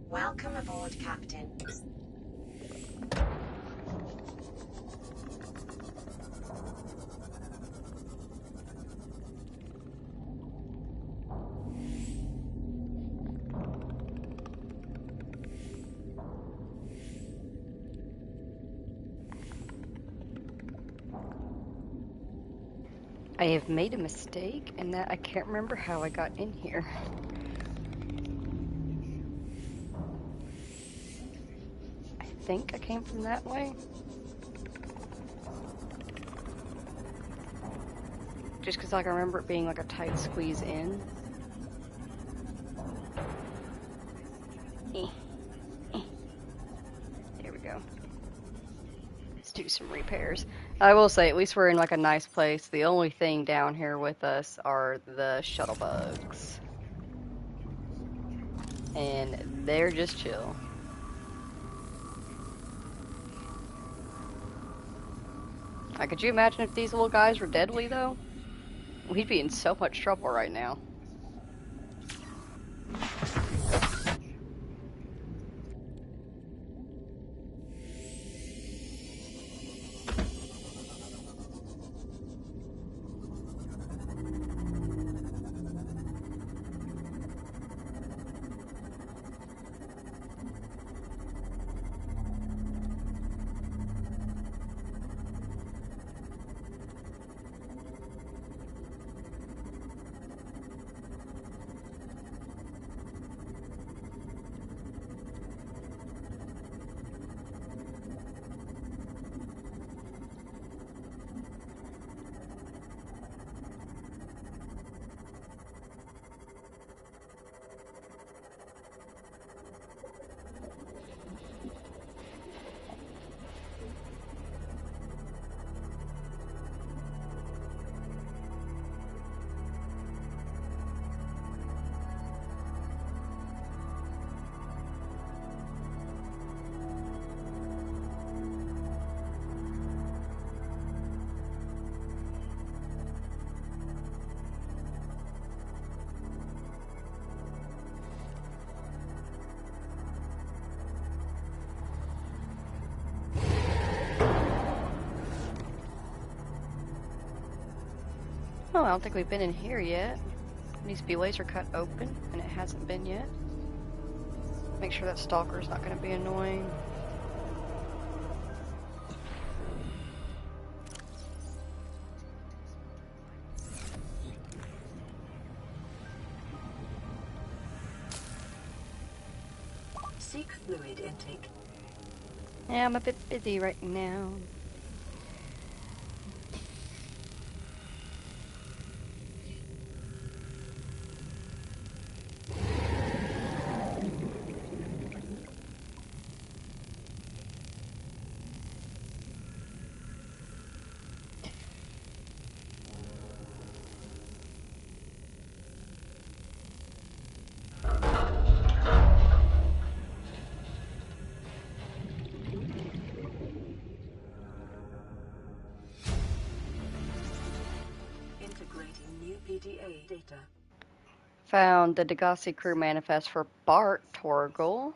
Welcome aboard, Captain. I have made a mistake in that I can't remember how I got in here. I think I came from that way. Just because like, I remember it being like a tight squeeze in. There we go. Let's do some repairs. I will say, at least we're in like a nice place. The only thing down here with us are the shuttle bugs. And they're just chill. Could you imagine if these little guys were deadly though? We'd be in so much trouble right now. Oh, I don't think we've been in here yet. It needs to be laser cut open, and it hasn't been yet. Make sure that stalker's not going to be annoying. Seek fluid intake. Yeah, I'm a bit busy right now. Integrating new PDA data. Found the Degassi crew manifest for Bart Torgal,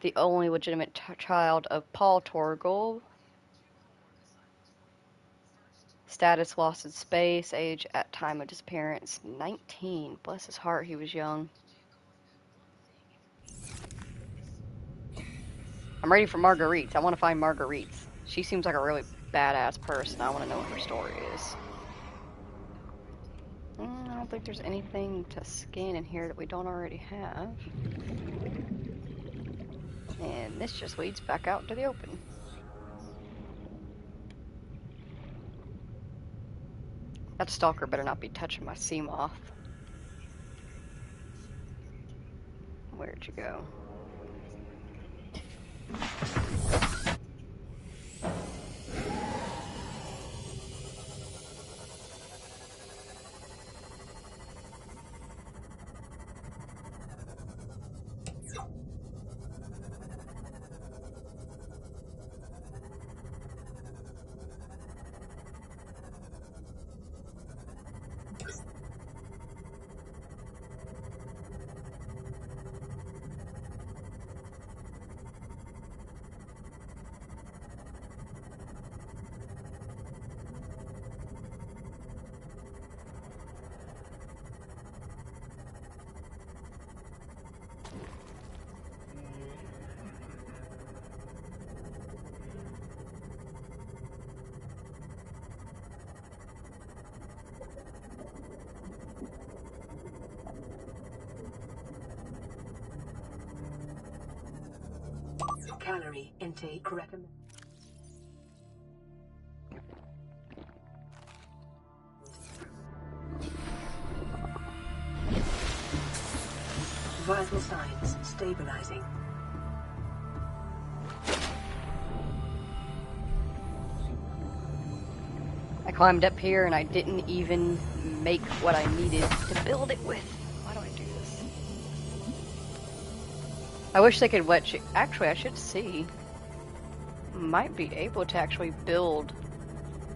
the only legitimate child of Paul Torgal. Status lost in space. Age at time of disappearance 19. Bless his heart, he was young. I'm ready for Marguerite. I want to find Marguerite. She seems like a really badass person. I want to know what her story is. I don't think there's anything to scan in here that we don't already have. And this just leads back out into the open. That stalker better not be touching my sea moth. Where'd you go? Calorie intake recommended. Vital signs stabilizing. I climbed up here and I didn't even make what I needed to build it with. Why do I do this? I wish they could let you... Actually, I should see. Might be able to actually build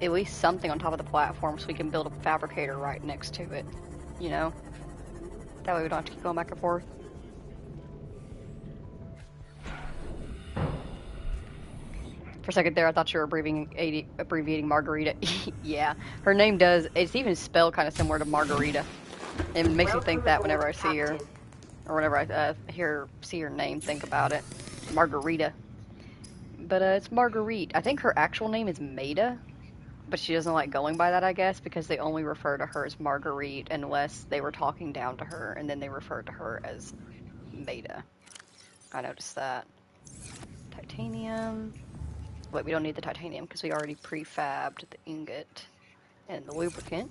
at least something on top of the platform so we can build a fabricator right next to it. You know? That way we don't have to keep going back and forth. For a second there, I thought you were abbreviating Margarita. Yeah, her name does. It's even spelled kind of similar to Margarita. It makes me think that whenever I see her, or whenever I see her name, think about it. Margarita. But it's Marguerite. I think her actual name is Maida, but she doesn't like going by that, I guess, because they only refer to her as Marguerite unless they were talking down to her, and then they referred to her as Maida. I noticed that. Titanium. Wait, we don't need the titanium because we already prefabbed the ingot and the lubricant.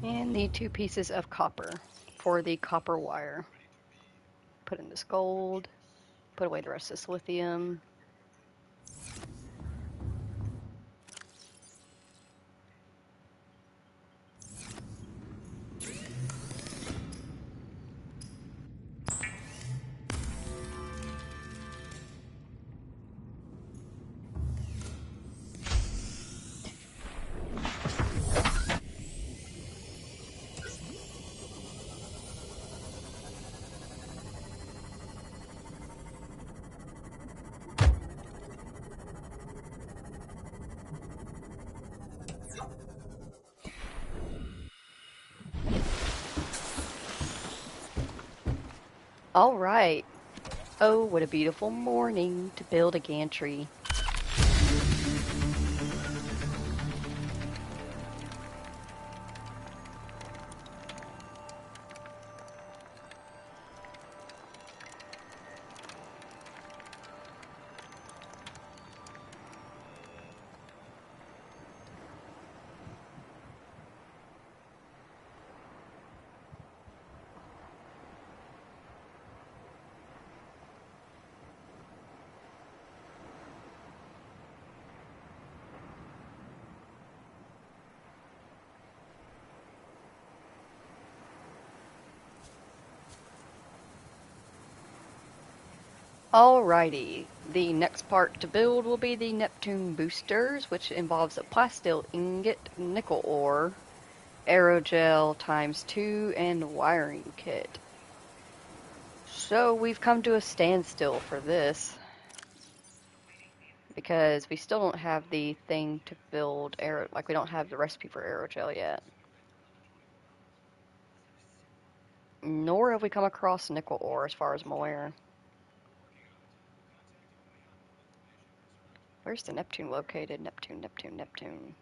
And the 2 pieces of copper for the copper wire. Put in this gold. Put away the rest of this lithium. All right. Oh, what a beautiful morning to build a gantry. Alrighty, the next part to build will be the Neptune boosters, which involves a plasteel ingot, nickel ore, aerogel times 2, and wiring kit. So we've come to a standstill for this, because we still don't have the thing to build we don't have the recipe for aerogel yet. Nor have we come across nickel ore as far as I'm aware. Where's the Neptune located? Neptune, Neptune, Neptune.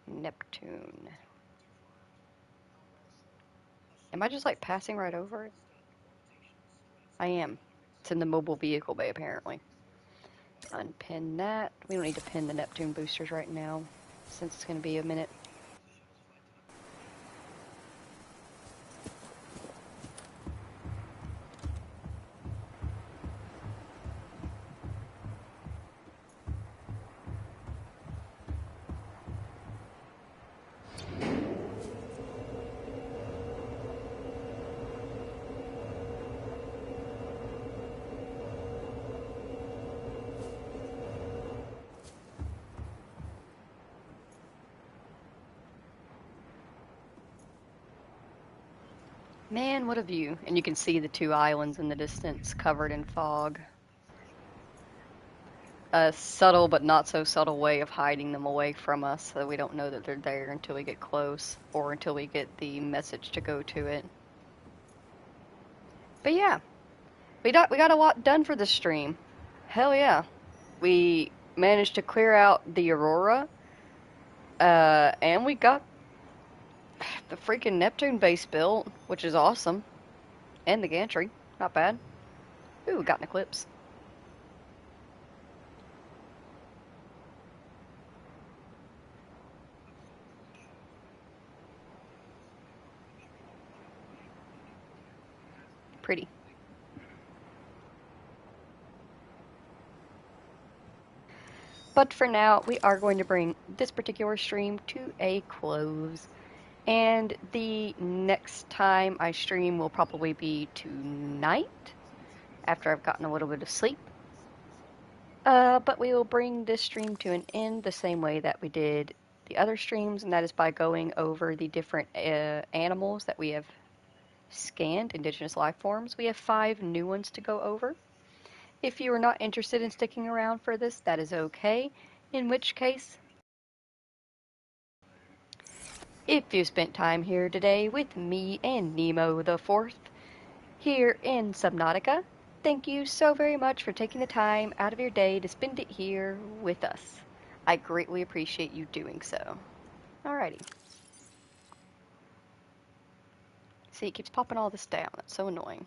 Neptune. Am I just like passing right over it? I am. It's in the mobile vehicle bay apparently. Unpin that. We don't need to pin the Neptune boosters right now, since it's going to be a minute. Man, what a view. And you can see the two islands in the distance covered in fog. A subtle but not so subtle way of hiding them away from us so that we don't know that they're there until we get close or until we get the message to go to it. But yeah, we got a lot done for this stream. Hell yeah. We managed to clear out the Aurora, and we got the freaking Neptune base built, which is awesome. And the gantry. Not bad. Ooh, we got an eclipse. Pretty. But for now, we are going to bring this particular stream to a close. And the next time I stream will probably be tonight, after I've gotten a little bit of sleep. But we will bring this stream to an end the same way that we did the other streams, and that is by going over the different animals that we have scanned, indigenous life forms. We have 5 new ones to go over. If you are not interested in sticking around for this, that is okay. In which case, if you spent time here today with me and Nemo the Fourth, here in Subnautica, thank you so very much for taking the time out of your day to spend it here with us. I greatly appreciate you doing so. Alrighty. See, it keeps popping all this down. That's so annoying.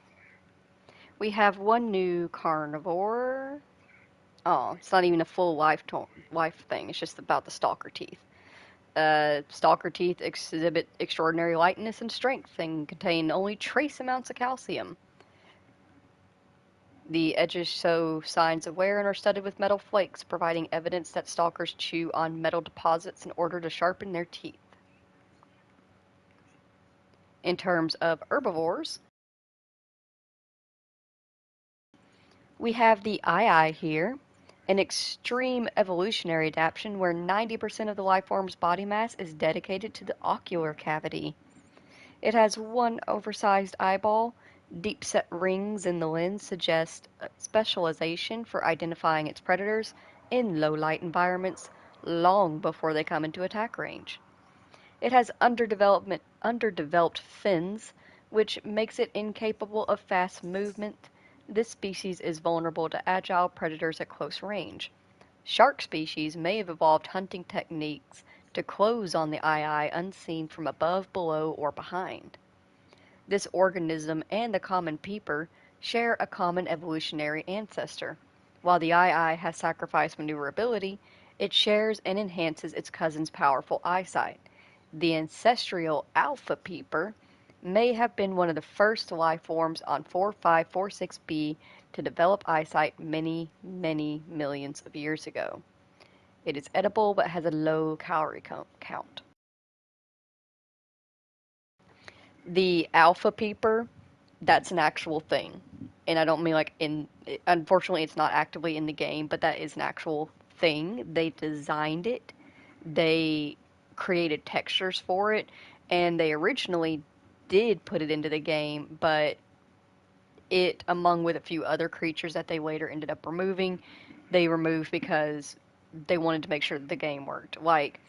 We have one new carnivore. Oh, it's not even a full life thing. It's just about the stalker teeth. Stalker teeth exhibit extraordinary lightness and strength and contain only trace amounts of calcium. The edges show signs of wear and are studded with metal flakes, providing evidence that stalkers chew on metal deposits in order to sharpen their teeth. In terms of herbivores, we have the eye here, an extreme evolutionary adaptation where 90% of the life form's body mass is dedicated to the ocular cavity. It has one oversized eyeball. Deep-set rings in the lens suggest specialization for identifying its predators in low-light environments long before they come into attack range. It has underdeveloped fins, which makes it incapable of fast movement. This species is vulnerable to agile predators at close range. Shark species may have evolved hunting techniques to close on the eye unseen from above, below, or behind. This organism and the common peeper share a common evolutionary ancestor. While the eye has sacrificed maneuverability, it shares and enhances its cousin's powerful eyesight. The ancestral alpha peeper may have been one of the first life forms on 4546b to develop eyesight many, many millions of years ago. It is edible but has a low calorie count. The alpha peeper, that's an actual thing. and I don't mean like unfortunately, it's not actively in the game, but that is an actual thing. They designed it, they created textures for it, and they originally did put it into the game, but it, among with a few other creatures that they later ended up removing, they removed because they wanted to make sure that the game worked. Like,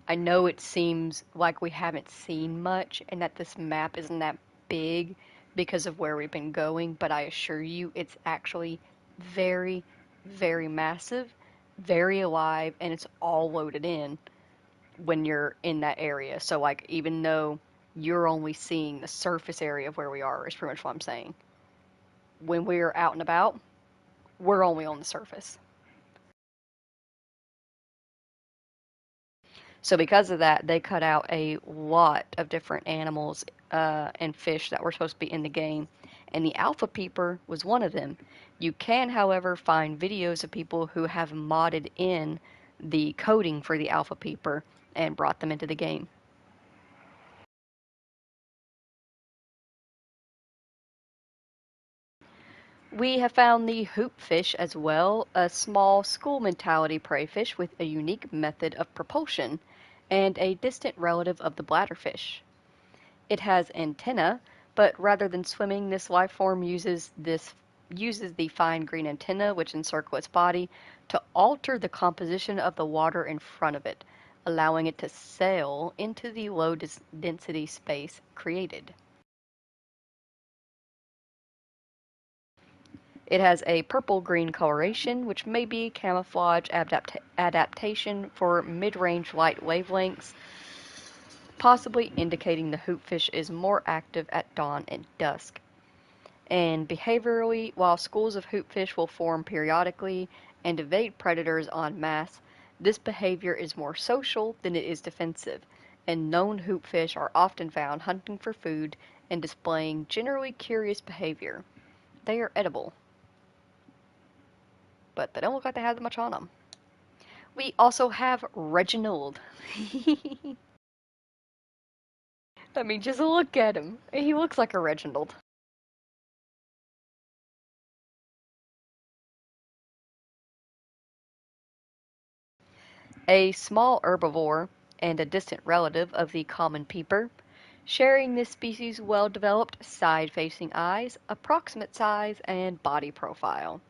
I know it seems like we haven't seen much and that this map isn't that big because of where we've been going, but I assure you it's actually very, very massive, very alive, and it's all loaded in when you're in that area. So, like, even though you're only seeing the surface area of where we are, is pretty much what I'm saying. When we're out and about, we're only on the surface. So because of that, they cut out a lot of different animals and fish that were supposed to be in the game, and the alpha peeper was one of them. You can, however, find videos of people who have modded in the coding for the alpha peeper and brought them into the game. We have found the hoopfish as well, a small school mentality prey fish with a unique method of propulsion, and a distant relative of the bladderfish. It has antennae, but rather than swimming, this life form uses the fine green antenna which encircle its body to alter the composition of the water in front of it, allowing it to sail into the low density space created. It has a purple-green coloration, which may be camouflage adaptation for mid-range light wavelengths, possibly indicating the hoopfish is more active at dawn and dusk. And behaviorally, while schools of hoopfish will form periodically and evade predators en masse, this behavior is more social than it is defensive, and known hoopfish are often found hunting for food and displaying generally curious behavior. They are edible, but they don't look like they have that much on them. We also have Reginald. I mean, just look at him. He looks like a Reginald. A small herbivore and a distant relative of the common peeper, sharing this species' well-developed side-facing eyes, approximate size, and body profile.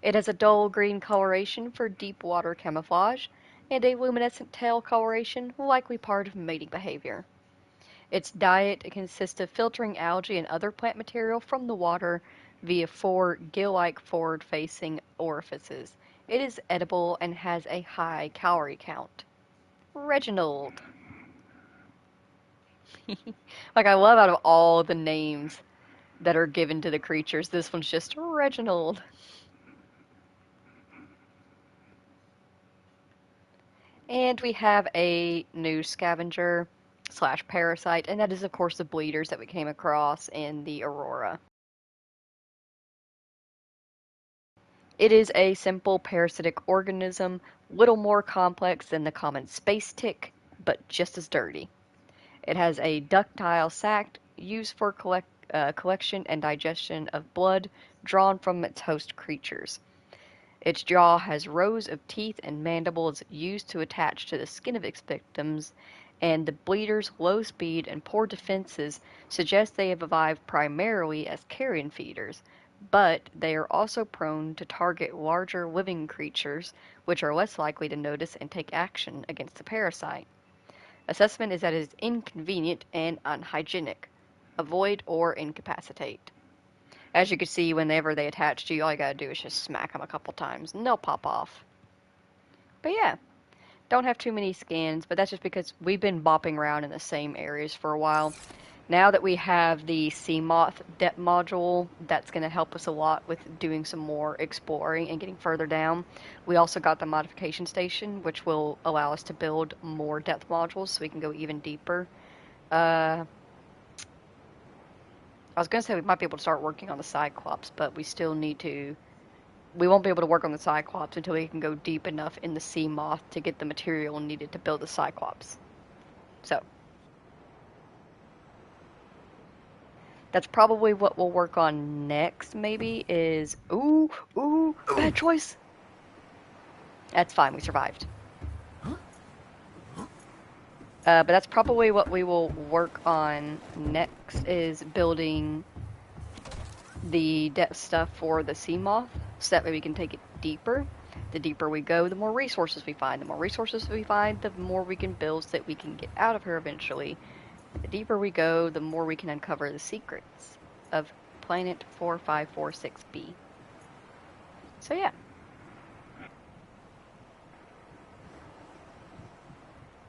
It has a dull green coloration for deep water camouflage, and a luminescent tail coloration, likely part of mating behavior. Its diet consists of filtering algae and other plant material from the water via four gill-like forward-facing orifices. It is edible and has a high calorie count. Reginald. Like, I love out of all the names that are given to the creatures, this one's just Reginald. And we have a new scavenger slash parasite, and that is, of course, the bleeders that we came across in the Aurora. It is a simple parasitic organism, little more complex than the common space tick, but just as dirty. It has a ductile sac used for collection and digestion of blood drawn from its host creatures. Its jaw has rows of teeth and mandibles used to attach to the skin of its victims, and the bleeders' low speed and poor defenses suggest they have evolved primarily as carrion feeders, but they are also prone to target larger living creatures, which are less likely to notice and take action against the parasite. Assessment is that it is inconvenient and unhygienic. Avoid or incapacitate. As you can see, whenever they attach to you, all you gotta do is just smack them a couple times, and they'll pop off. But yeah, don't have too many skins, but that's just because we've been bopping around in the same areas for a while. Now that we have the Sea Moth depth module, that's going to help us a lot with doing some more exploring and getting further down. We also got the modification station, which will allow us to build more depth modules so we can go even deeper. I was going to say we might be able to start working on the Cyclops, but we still need to. We won't be able to work on the Cyclops until we can go deep enough in the Sea Moth to get the material needed to build the Cyclops. So, That's probably what we'll work on next, maybe, is... Ooh, bad choice! That's fine, we survived. But that's probably what we will work on next, is building the depth stuff for the sea moth, so that way we can take it deeper. The deeper we go, the more resources we find. The more resources we find, the more we can build so that we can get out of her eventually. The deeper we go, the more we can uncover the secrets of Planet 4546b. So yeah.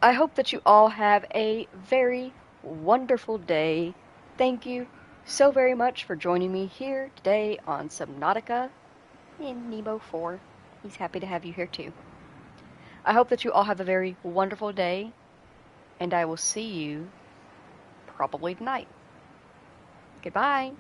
I hope that you all have a very wonderful day. Thank you so very much for joining me here today on Subnautica in Nemo 4. He's happy to have you here too. I hope that you all have a very wonderful day, and I will see you probably tonight. Goodbye.